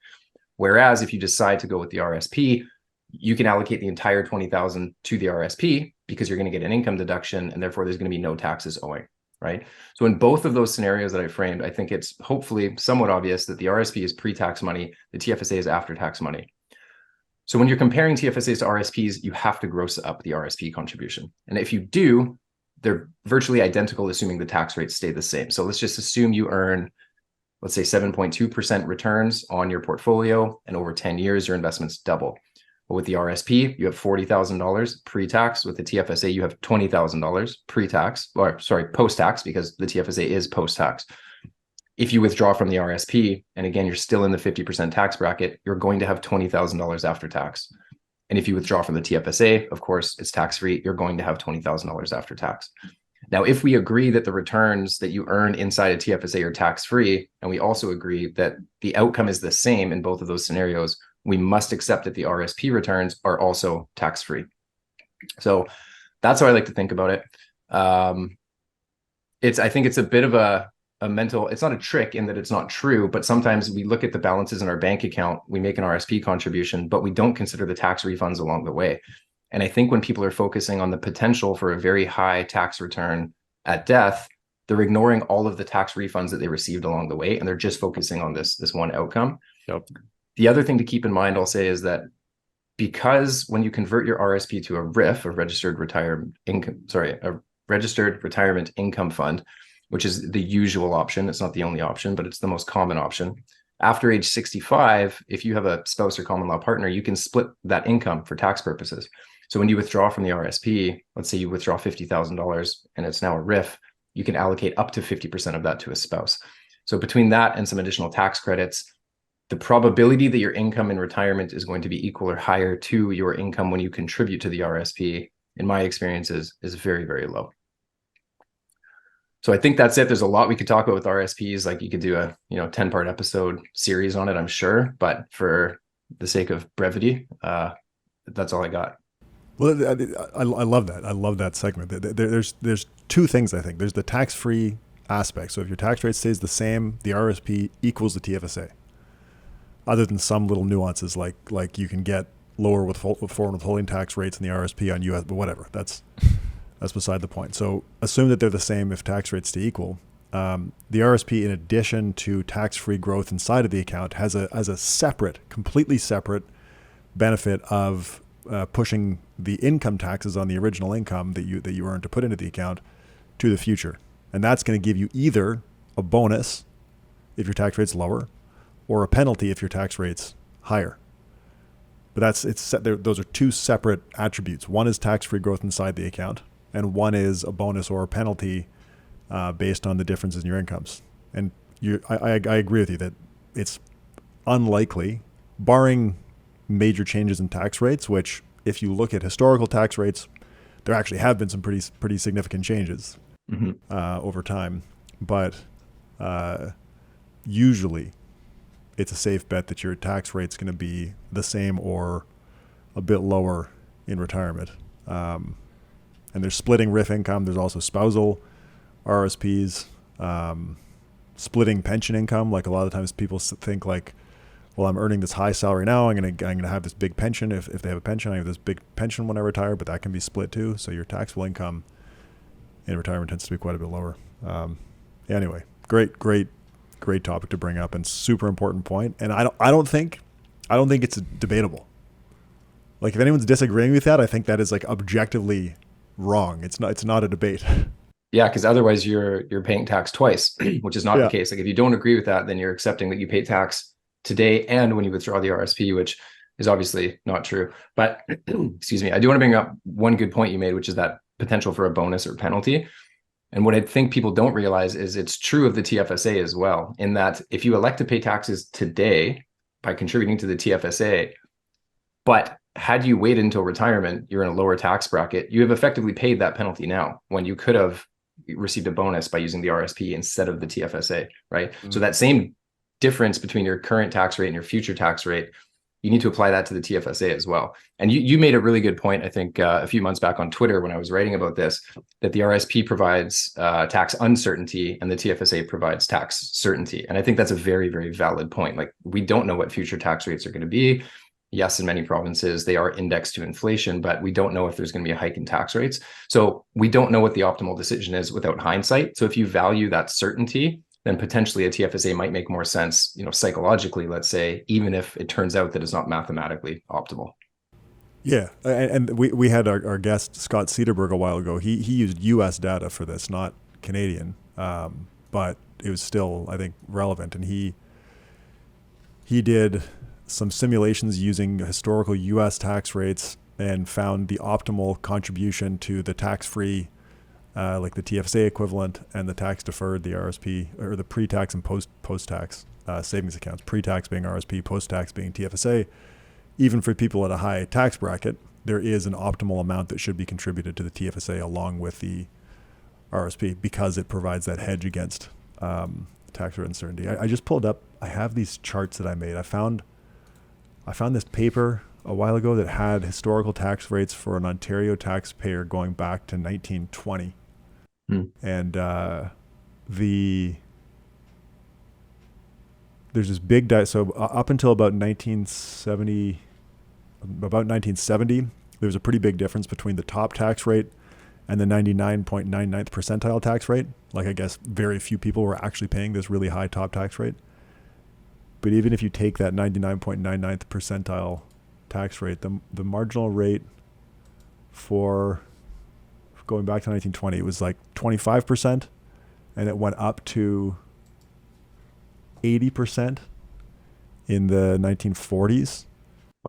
Whereas if you decide to go with the RSP, you can allocate the entire 20,000 to the RSP because you're going to get an income deduction and therefore there's going to be no taxes owing. Right. So in both of those scenarios that I framed, I think it's hopefully somewhat obvious that the RSP is pre-tax money, the TFSA is after-tax money. So when you're comparing TFSAs to RSPs, you have to gross up the RSP contribution. And if you do, they're virtually identical, assuming the tax rates stay the same. So let's just assume you earn, let's say 7.2% returns on your portfolio, and over 10 years, your investments double. But with the RSP, you have $40,000 pre-tax. With the TFSA, you have $20,000 pre-tax, or sorry, post-tax, because the TFSA is post-tax. If you withdraw from the RSP, and again, you're still in the 50% tax bracket, you're going to have $20,000 after tax. And if you withdraw from the TFSA, of course, it's tax-free, you're going to have $20,000 after tax. Now, if we agree that the returns that you earn inside a TFSA are tax-free, and we also agree that the outcome is the same in both of those scenarios, we must accept that the RSP returns are also tax-free. So that's how I like to think about it. I think it's a bit of a mental, it's not a trick in that it's not true, but sometimes we look at the balances in our bank account, we make an RSP contribution, but we don't consider the tax refunds along the way. And I think when people are focusing on the potential for a very high tax return at death, they're ignoring all of the tax refunds that they received along the way, and they're just focusing on this one outcome. Yep. The other thing to keep in mind, I'll say, is that because when you convert your RSP to a RIF, a registered retirement income fund, which is the usual option, it's not the only option, but it's the most common option. After age 65, if you have a spouse or common law partner, you can split that income for tax purposes. So when you withdraw from the RSP, let's say you withdraw $50,000 and it's now a RIF, you can allocate up to 50% of that to a spouse. So between that and some additional tax credits, the probability that your income in retirement is going to be equal or higher to your income when you contribute to the RSP, in my experience, is very, very low. So I think that's it. There's a lot we could talk about with RSPs. Like, you could do a 10-part episode series on it, I'm sure. But for the sake of brevity, that's all I got. Well, I love that. I love that segment. There's two things, I think. There's the tax-free aspect. So if your tax rate stays the same, the RSP equals the TFSA. Other than some little nuances, like you can get lower foreign withholding tax rates in the RSP on US, but whatever. That's beside the point. So assume that they're the same if tax rates stay equal. The RSP, in addition to tax-free growth inside of the account, has a completely separate benefit of pushing the income taxes on the original income that you earned to put into the account to the future, and that's going to give you either a bonus if your tax rate's lower, or a penalty if your tax rate's higher. But those are two separate attributes. One is tax-free growth inside the account, and one is a bonus or a penalty based on the differences in your incomes. And I agree with you that it's unlikely, barring major changes in tax rates, which if you look at historical tax rates, there actually have been some pretty significant changes over time. But usually it's a safe bet that your tax rate's going to be the same or a bit lower in retirement. And there's splitting RIF income. There's also spousal RSPs, splitting pension income. Like, a lot of times people think like, well, I'm earning this high salary now. I'm gonna have this big pension. If they have a pension, I have this big pension when I retire, but that can be split too. So your taxable income in retirement tends to be quite a bit lower. Anyway, great topic to bring up, and super important point. And I don't think it's debatable. Like, if anyone's disagreeing with that, I think that is like objectively wrong. It's not a debate. Yeah, because otherwise you're paying tax twice, which is not the case. Like, if you don't agree with that, then you're accepting that you pay tax today and when you withdraw the RSP, which is obviously not true. But excuse me, I do want to bring up one good point you made, which is that potential for a bonus or penalty. And what I think people don't realize is it's true of the TFSA as well, in that if you elect to pay taxes today by contributing to the TFSA, but had you waited until retirement, you're in a lower tax bracket, you have effectively paid that penalty now when you could have received a bonus by using the RSP instead of the TFSA, right? Mm-hmm. So that same difference between your current tax rate and your future tax rate, you need to apply that to the TFSA as well. And you made a really good point, I think, a few months back on Twitter when I was writing about this, that the RSP provides tax uncertainty and the TFSA provides tax certainty. And I think that's a very, very valid point. Like, we don't know what future tax rates are going to be. Yes, in many provinces, they are indexed to inflation, but we don't know if there's going to be a hike in tax rates. So we don't know what the optimal decision is without hindsight. So if you value that certainty, then potentially a TFSA might make more sense, psychologically, let's say, even if it turns out that it's not mathematically optimal. Yeah, and we had our guest, Scott Cederberg, a while ago. He used U.S. data for this, not Canadian, but it was still, I think, relevant. And he did some simulations using historical U.S. tax rates and found the optimal contribution to the tax-free, like the TFSA equivalent, and the tax-deferred, the RSP, or the pre-tax and post-tax savings accounts, pre-tax being RSP, post-tax being TFSA. Even for people at a high tax bracket, there is an optimal amount that should be contributed to the TFSA along with the RSP, because it provides that hedge against tax rate uncertainty. I just pulled up, I have these charts that I made. I found this paper a while ago that had historical tax rates for an Ontario taxpayer going back to 1920. And there's this big so up until about 1970, there was a pretty big difference between the top tax rate and the 99.99th percentile tax rate. Like, I guess very few people were actually paying this really high top tax rate. But even if you take that 99.99th percentile tax rate, the marginal rate for going back to 1920, it was like 25%, and it went up to 80% in the 1940s.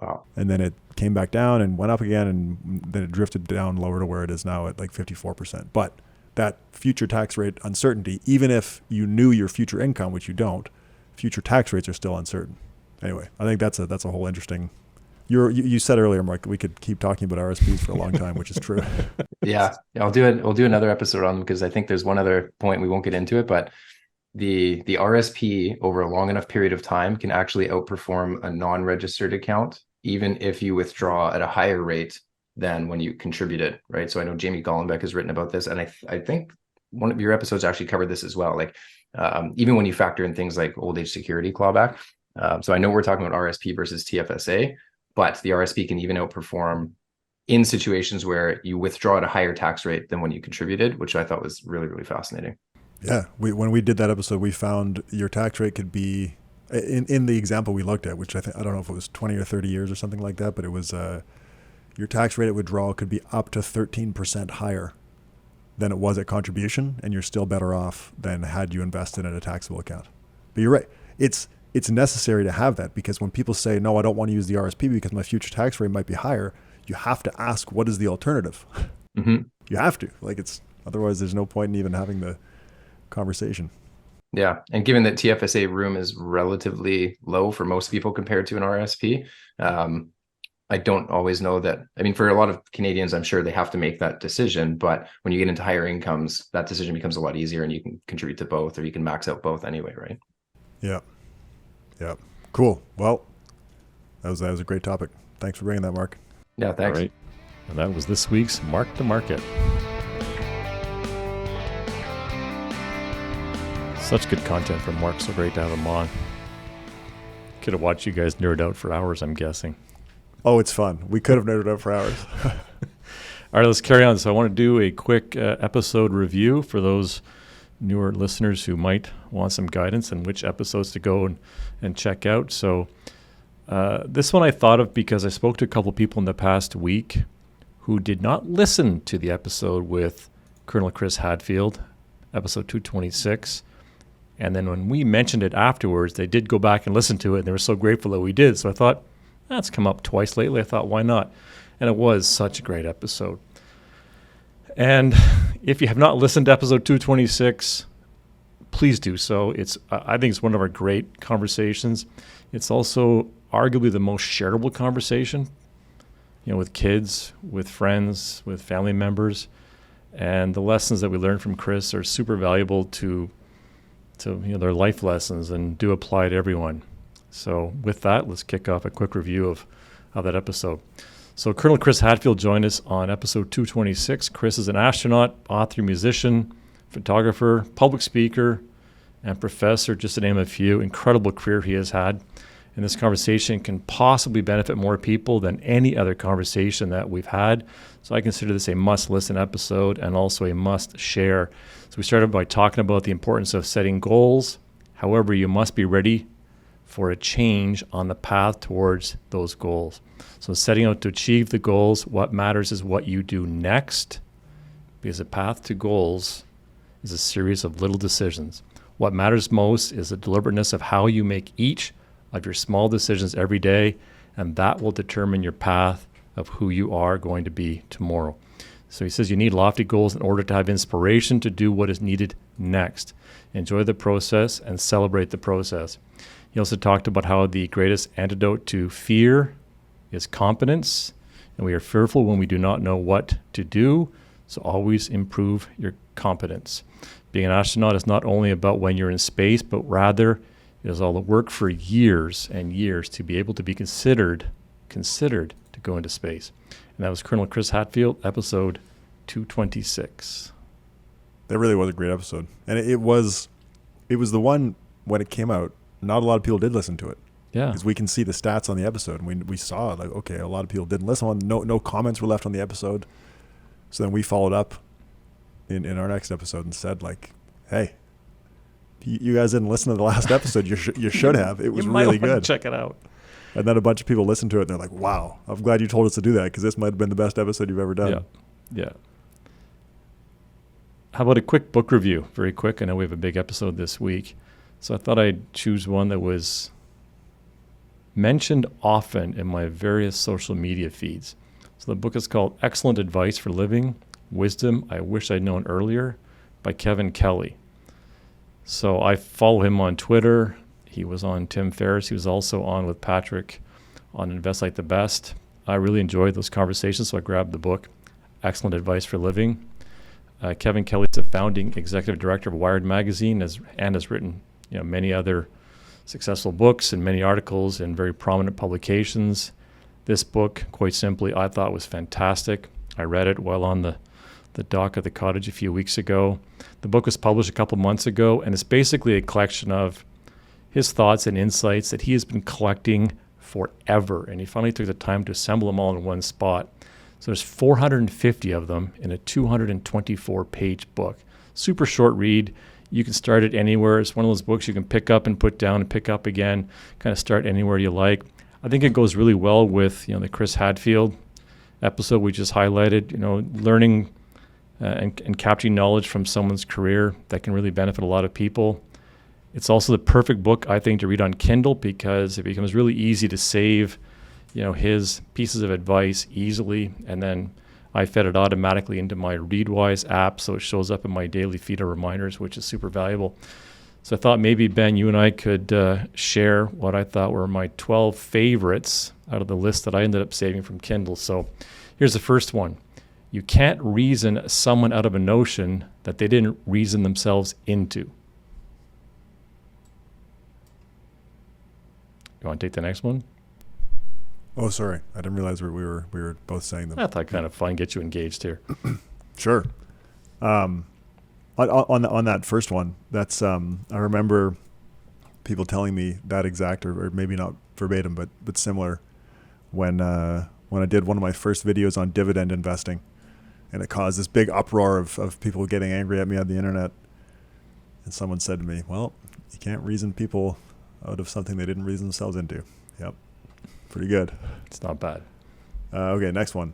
Wow. And then it came back down and went up again, and then it drifted down lower to where it is now at like 54%. But that future tax rate uncertainty, even if you knew your future income, which you don't, future tax rates are still uncertain. Anyway, I think that's a whole interesting. You said earlier, Mark, that we could keep talking about RSPs for a long time, which is true. Yeah, we'll do another episode on them, because I think there's one other point, we won't get into it, but the RSP over a long enough period of time can actually outperform a non-registered account, even if you withdraw at a higher rate than when you contributed, right? So I know Jamie Gollenbeck has written about this, and I think one of your episodes actually covered this as well. Like, even when you factor in things like old age security clawback. So I know we're talking about RSP versus TFSA, but the RSP can even outperform in situations where you withdraw at a higher tax rate than when you contributed, which I thought was really, really fascinating. Yeah, when we did that episode, we found your tax rate could be, in the example we looked at, which I don't know if it was 20 or 30 years or something like that, but it was your tax rate at withdrawal could be up to 13% higher than it was at contribution, and you're still better off than had you invested in a taxable account. But you're right. It's necessary to have that, because when people say, no, I don't want to use the RSP because my future tax rate might be higher, you have to ask, what is the alternative? Mm-hmm. You have to. Otherwise there's no point in even having the conversation. Yeah. And given that TFSA room is relatively low for most people compared to an RSP, I don't always know that. I mean, for a lot of Canadians, I'm sure they have to make that decision. But when you get into higher incomes, that decision becomes a lot easier, and you can contribute to both, or you can max out both anyway, right? Yeah. Yeah. Cool. Well, that was a great topic. Thanks for bringing that, Mark. Yeah, thanks. All right. And that was this week's Mark to Market. Such good content from Mark. So great to have him on. could have watched you guys nerd out for hours, I'm guessing. Oh, it's fun. We could have nerded out for hours. All right, let's carry on. So I want to do a quick episode review for those newer listeners who might want some guidance on which episodes to go and check out. So this one I thought of because I spoke to a couple of people in the past week who did not listen to the episode with Colonel Chris Hadfield, episode 226. And then when we mentioned it afterwards, they did go back and listen to it, and they were so grateful that we did. So I thought, that's come up twice lately. I thought, why not? And it was such a great episode. And if you have not listened to episode 226, please do so. I think it's one of our great conversations. It's also arguably the most shareable conversation, with kids, with friends, with family members. And the lessons that we learned from Chris are super valuable to their life lessons and do apply to everyone. So with that, let's kick off a quick review of that episode. So Colonel Chris Hadfield joined us on episode 226. Chris is an astronaut, author, musician, photographer, public speaker, and professor, just to name a few. Incredible career he has had. And this conversation can possibly benefit more people than any other conversation that we've had. So I consider this a must-listen episode and also a must-share. So we started by talking about the importance of setting goals. However, you must be ready for a change on the path towards those goals. So setting out to achieve the goals, what matters is what you do next, because the path to goals is a series of little decisions. What matters most is the deliberateness of how you make each of your small decisions every day, and that will determine your path of who you are going to be tomorrow. So he says you need lofty goals in order to have inspiration to do what is needed next. Enjoy the process and celebrate the process. He also talked about how the greatest antidote to fear is competence, and we are fearful when we do not know what to do, so always improve your competence. Being an astronaut is not only about when you're in space, but rather it is all the work for years and years to be able to be considered to go into space. And that was Colonel Chris Hadfield, episode 226. That really was a great episode. And it was the one when it came out, not a lot of people did listen to it. Yeah. Because we can see the stats on the episode. And we saw, like, okay, a lot of people didn't listen. No comments were left on the episode. So then we followed up in our next episode and said, like, hey, you guys didn't listen to the last episode. You should have. It was really good. Check it out. And then a bunch of people listened to it, and they're like, wow, I'm glad you told us to do that, because this might have been the best episode you've ever done. Yeah. How about a quick book review? Very quick. I know we have a big episode this week. So I thought I'd choose one that was mentioned often in my various social media feeds. So the book is called Excellent Advice for Living, Wisdom I Wish I'd Known Earlier by Kevin Kelly. So I follow him on Twitter. He was on Tim Ferriss. He was also on with Patrick on Invest Like the Best. I really enjoyed those conversations, so I grabbed the book, Excellent Advice for Living. Kevin Kelly is the founding executive director of Wired Magazine and has written many other successful books and many articles in very prominent publications. This book, quite simply, I thought was fantastic. I read it while on the dock at the cottage a few weeks ago. The book was published a couple months ago, and it's basically a collection of his thoughts and insights that he has been collecting forever, and he finally took the time to assemble them all in one spot. So there's 450 of them in a 224-page book. Super short read. You can start it anywhere. It's one of those books you can pick up and put down and pick up again, kind of start anywhere you like. I think it goes really well with the Chris Hadfield episode we just highlighted, learning and capturing knowledge from someone's career that can really benefit a lot of people. It's also the perfect book, I think, to read on Kindle because it becomes really easy to save, his pieces of advice easily. And then I fed it automatically into my ReadWise app, so it shows up in my daily feed of reminders, which is super valuable. So I thought maybe, Ben, you and I could share what I thought were my 12 favorites out of the list that I ended up saving from Kindle. So here's the first one. You can't reason someone out of a notion that they didn't reason themselves into. You want to take the next one? Oh, sorry. I didn't realize we were both saying them. I thought kind of fun, get you engaged here. Sure. On that first one, that's I remember people telling me that exact, or maybe not verbatim, but similar, when I did one of my first videos on dividend investing, and it caused this big uproar of people getting angry at me on the internet. And someone said to me, well, you can't reason people out of something they didn't reason themselves into. Yep. Pretty good. It's not bad. Okay, next one.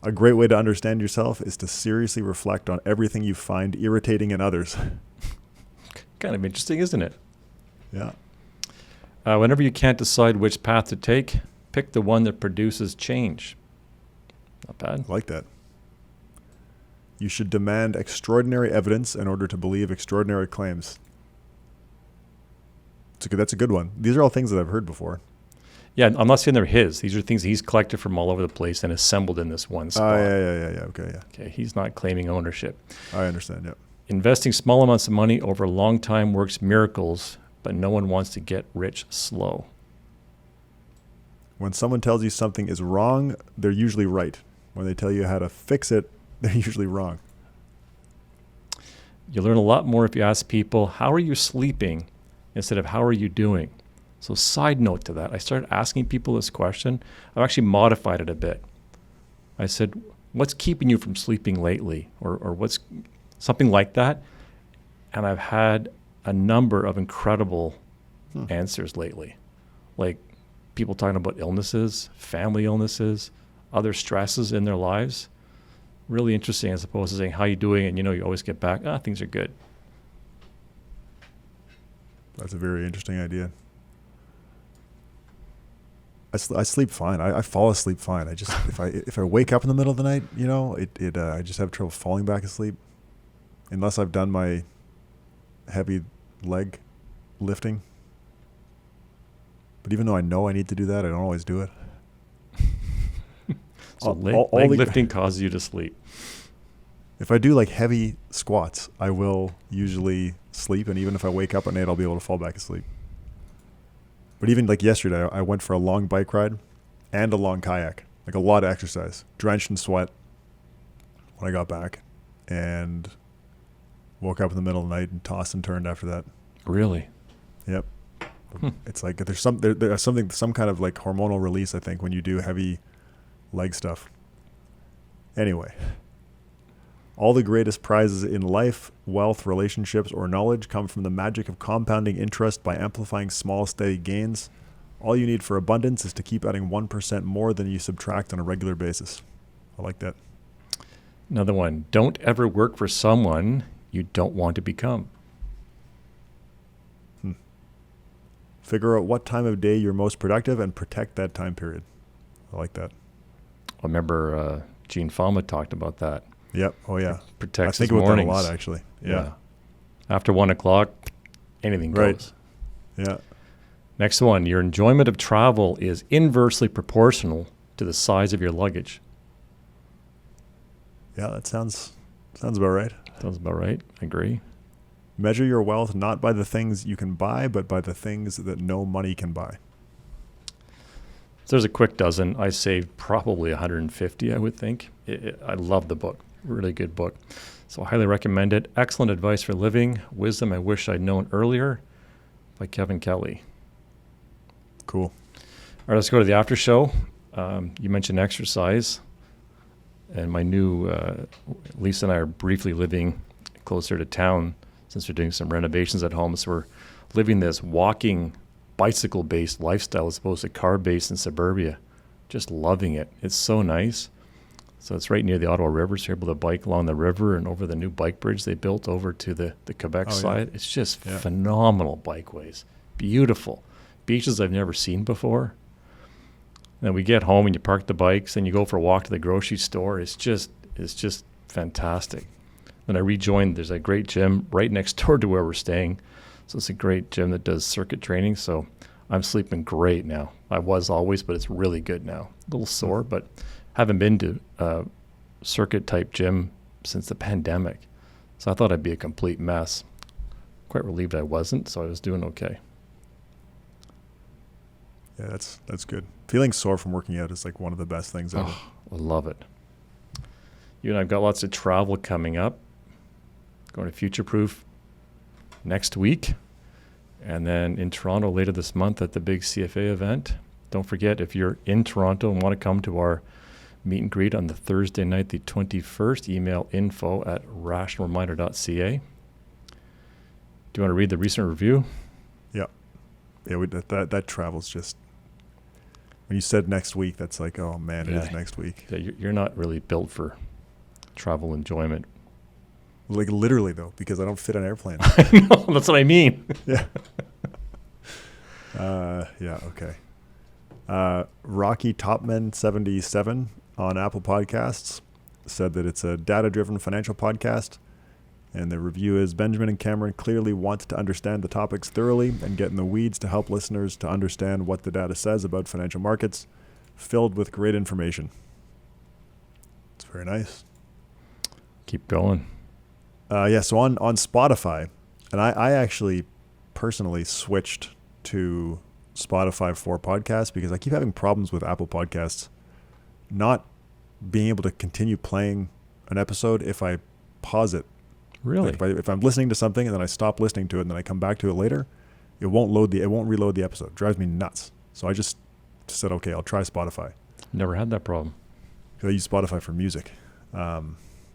A great way to understand yourself is to seriously reflect on everything you find irritating in others. Kind of interesting, isn't it? Yeah. Whenever you can't decide which path to take, pick the one that produces change. Not bad. I like that. You should demand extraordinary evidence in order to believe extraordinary claims. That's a good one. These are all things that I've heard before. Yeah, I'm not saying they're his. These are things he's collected from all over the place and assembled in this one spot. Yeah. Okay, yeah. Okay, he's not claiming ownership. I understand, yeah. Investing small amounts of money over a long time works miracles, but no one wants to get rich slow. When someone tells you something is wrong, they're usually right. When they tell you how to fix it, they're usually wrong. You learn a lot more if you ask people, how are you sleeping, instead of how are you doing? So side note to that, I started asking people this question. I've actually modified it a bit. I said, what's keeping you from sleeping lately? Or what's something like that? And I've had a number of incredible answers lately. Like people talking about illnesses, family illnesses, other stresses in their lives. Really interesting, as opposed to saying, how you doing? And you always get back, things are good. That's a very interesting idea. I sleep fine. I fall asleep fine. I just if I wake up in the middle of the night, I just have trouble falling back asleep, unless I've done my heavy leg lifting. But even though I know I need to do that, I don't always do it. So leg lifting causes you to sleep. If I do like heavy squats, I will usually sleep, and even if I wake up at night, I'll be able to fall back asleep. But even like yesterday, I went for a long bike ride and a long kayak, like a lot of exercise, drenched in sweat when I got back, and woke up in the middle of the night and tossed and turned after that. Really? Yep. It's like there's some kind of like hormonal release, I think, when you do heavy leg stuff. Anyway, all the greatest prizes in life, wealth, relationships, or knowledge come from the magic of compounding interest by amplifying small, steady gains. All you need for abundance is to keep adding 1% more than you subtract on a regular basis. I like that. Another one. Don't ever work for someone you don't want to become. Figure out what time of day you're most productive and protect that time period. I like that. I remember Gene Fama talked about that. Yep. Oh, yeah. Protects I think his about mornings. that a lot, actually. Yeah. After 1 o'clock, anything goes. Yeah. Next one. Your enjoyment of travel is inversely proportional to the size of your luggage. Yeah, that sounds about right. Sounds about right. I agree. Measure your wealth not by the things you can buy, but by the things that no money can buy. So there's a quick dozen. I saved probably 150, I would think. I love the book. Really good book. So I highly recommend it. Excellent advice for living. Wisdom I wish I'd known earlier by Kevin Kelly. Cool. All right, let's go to the after show. You mentioned exercise. And my new, Lisa and I are briefly living closer to town since we're doing some renovations at home. So we're living this walking, bicycle-based lifestyle as opposed to car-based in suburbia. Just loving it. It's so nice. So it's right near the Ottawa River, so you're able to bike along the river and over the new bike bridge they built over to the Quebec side. It's just phenomenal bikeways. Beautiful. Beaches I've never seen before. And we get home and you park the bikes and you go for a walk to the grocery store. It's just fantastic. When I rejoined, there's a great gym right next door to where we're staying. So it's a great gym that does circuit training. So I'm sleeping great now. I was always, but it's really good now. A little sore, but haven't been to a circuit type gym since the pandemic. So I thought I'd be a complete mess. Quite relieved I wasn't, so I was doing okay. Yeah, that's good. Feeling sore from working out is like one of the best things ever. Oh, I love it. You and I've got lots of travel coming up. Going to Future Proof next week. And then in Toronto later this month at the big CFA event. Don't forget, if you're in Toronto and want to come to our meet and greet on the Thursday night, the 21st, email info@rationalreminder.ca. Do you want to read the recent review? Yeah. Yeah, that travels just... When you said next week, that's like, oh man, it is next week. Yeah, you're not really built for travel enjoyment. Like literally though, because I don't fit on airplanes. No, that's what I mean. Yeah. Yeah, okay. Rocky Topman 77 on Apple Podcasts said that it's a data-driven financial podcast. And the review is, Benjamin and Cameron clearly want to understand the topics thoroughly and get in the weeds to help listeners to understand what the data says about financial markets, filled with great information. It's very nice. Keep going. Yeah, so on Spotify, and I actually personally switched to Spotify for podcasts because I keep having problems with Apple Podcasts not being able to continue playing an episode if I pause it. Really? Like if I'm listening to something and then I stop listening to it and then I come back to it later, it won't reload the episode. It drives me nuts. So I just said, okay, I'll try Spotify. Never had that problem. I use Spotify for music,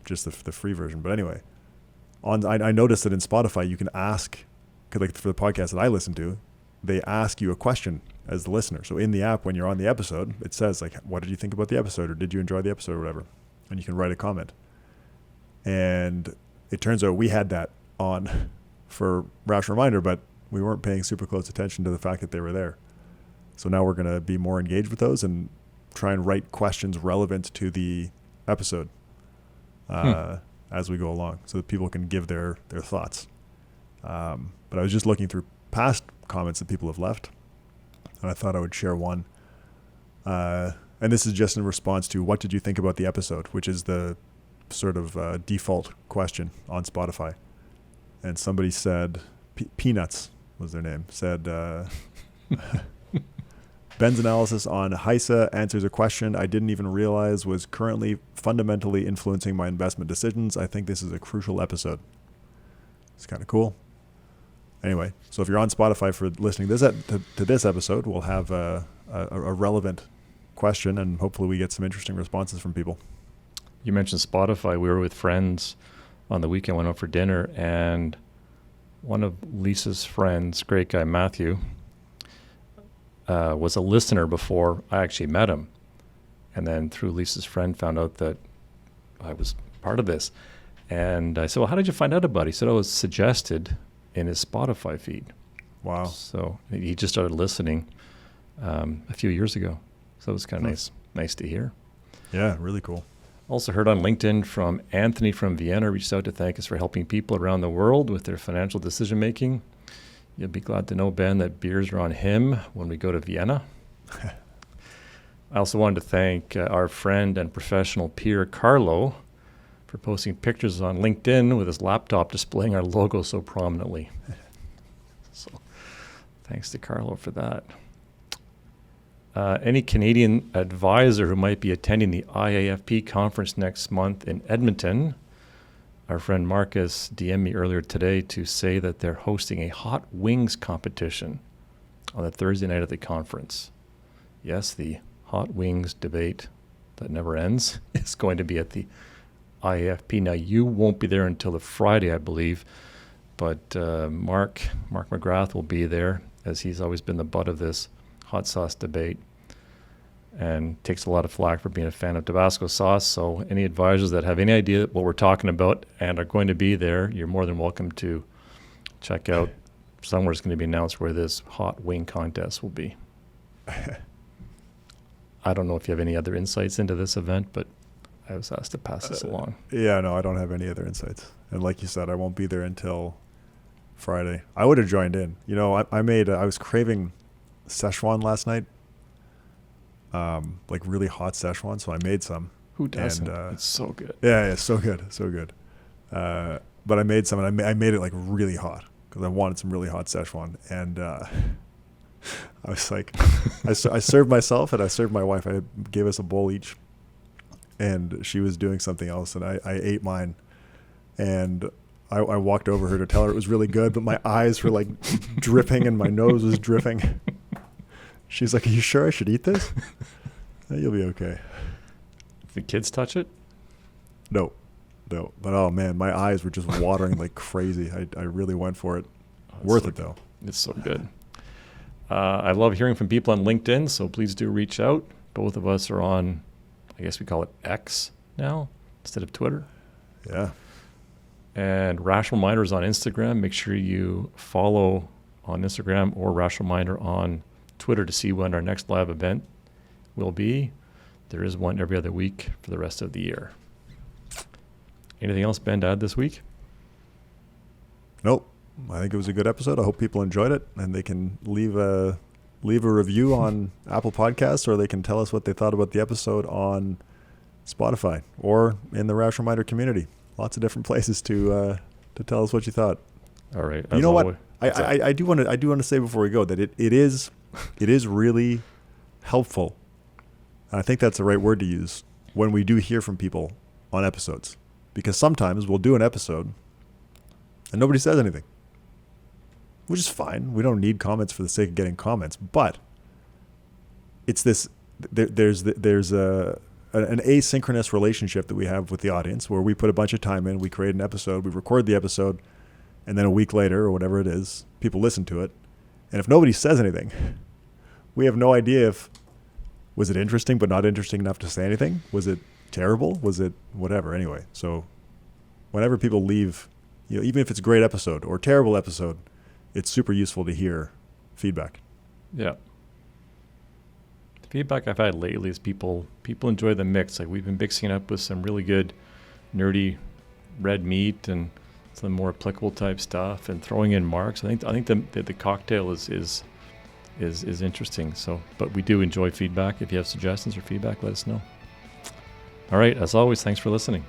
just the free version. But anyway, I noticed that in Spotify you can ask, cause like for the podcast that I listen to, they ask you a question as the listener. So in the app, when you're on the episode, it says like, what did you think about the episode, or did you enjoy the episode, or whatever, and you can write a comment. And it turns out we had that on for Rational Reminder, but we weren't paying super close attention to the fact that they were there. So now we're going to be more engaged with those and try and write questions relevant to the episode as we go along so that people can give their thoughts. But I was just looking through past comments that people have left, and I thought I would share one. And this is just in response to what did you think about the episode, which is the sort of default question on Spotify. And somebody said, Peanuts was their name, said, Ben's analysis on HISA answers a question I didn't even realize was currently fundamentally influencing my investment decisions. I think this is a crucial episode. It's kind of cool. Anyway, so if you're on Spotify for listening to this episode, we'll have a relevant question, and hopefully we get some interesting responses from people. You mentioned Spotify. We were with friends on the weekend, went out for dinner, and one of Lisa's friends, great guy Matthew, was a listener before I actually met him. And then through Lisa's friend found out that I was part of this. And I said, well, how did you find out about it? He said, I was suggested in his Spotify feed. Wow. So he just started listening a few years ago. So it was kind of nice to hear. Yeah, really cool. Also heard on LinkedIn from Anthony from Vienna, reached out to thank us for helping people around the world with their financial decision making. You'll be glad to know, Ben, that beers are on him when we go to Vienna. I also wanted to thank our friend and professional peer, Carlo, for posting pictures on LinkedIn with his laptop displaying our logo so prominently. So thanks to Carlo for that. Any Canadian advisor who might be attending the IAFP conference next month in Edmonton, our friend Marcus DM'd me earlier today to say that they're hosting a hot wings competition on the Thursday night of the conference. Yes, the hot wings debate that never ends is going to be at the IAFP. Now, you won't be there until the Friday, I believe, but Mark McGrath will be there, as he's always been the butt of this hot sauce debate and takes a lot of flack for being a fan of Tabasco sauce. So any advisors that have any idea what we're talking about and are going to be there, you're more than welcome to check out. Somewhere it's going to be announced where this hot wing contest will be. I don't know if you have any other insights into this event, but I was asked to pass this along. Yeah, no, I don't have any other insights. And like you said, I won't be there until Friday. I would have joined in. You know, I was craving Szechuan last night, like really hot Szechuan, so I made some. Who doesn't? It's so good. Yeah, it's so good, so good. But I made some, and I made it like really hot because I wanted some really hot Szechuan. And I was like, I served myself and I served my wife. I gave us a bowl each, and she was doing something else, and I ate mine, and I walked over her to tell her it was really good, but my eyes were like dripping and my nose was dripping. She's like, "Are you sure I should eat this?" You'll be okay. If the kids touch it? No. But oh man, my eyes were just watering like crazy. I really went for it. Worth it though. It's so good. I love hearing from people on LinkedIn, so please do reach out. Both of us are on, I guess we call it X now instead of Twitter. Yeah. And Rational Minder is on Instagram. Make sure you follow on Instagram or Rational Minder on Twitter to see when our next live event will be. There is one every other week for the rest of the year. Anything else, Ben, to add this week? Nope. I think it was a good episode. I hope people enjoyed it, and they can leave a review on Apple Podcasts, or they can tell us what they thought about the episode on Spotify or in the Rational Minder community. Lots of different places to tell us what you thought. All right. You know what? I do want to say before we go that it is really helpful. And I think that's the right word to use when we do hear from people on episodes, because sometimes we'll do an episode and nobody says anything, which is fine. We don't need comments for the sake of getting comments, but it's this. There's an asynchronous relationship that we have with the audience where we put a bunch of time in, we create an episode, we record the episode, and then a week later or whatever it is, people listen to it. And if nobody says anything, we have no idea if, was it interesting but not interesting enough to say anything? Was it terrible? Was it whatever? Anyway, so whenever people leave, even if it's a great episode or terrible episode, it's super useful to hear feedback. Yeah. The feedback I've had lately is people enjoy the mix. Like, we've been mixing it up with some really good nerdy red meat and some more applicable type stuff and throwing in marks. I think the cocktail is interesting. So, but we do enjoy feedback. If you have suggestions or feedback, let us know. All right. As always, thanks for listening.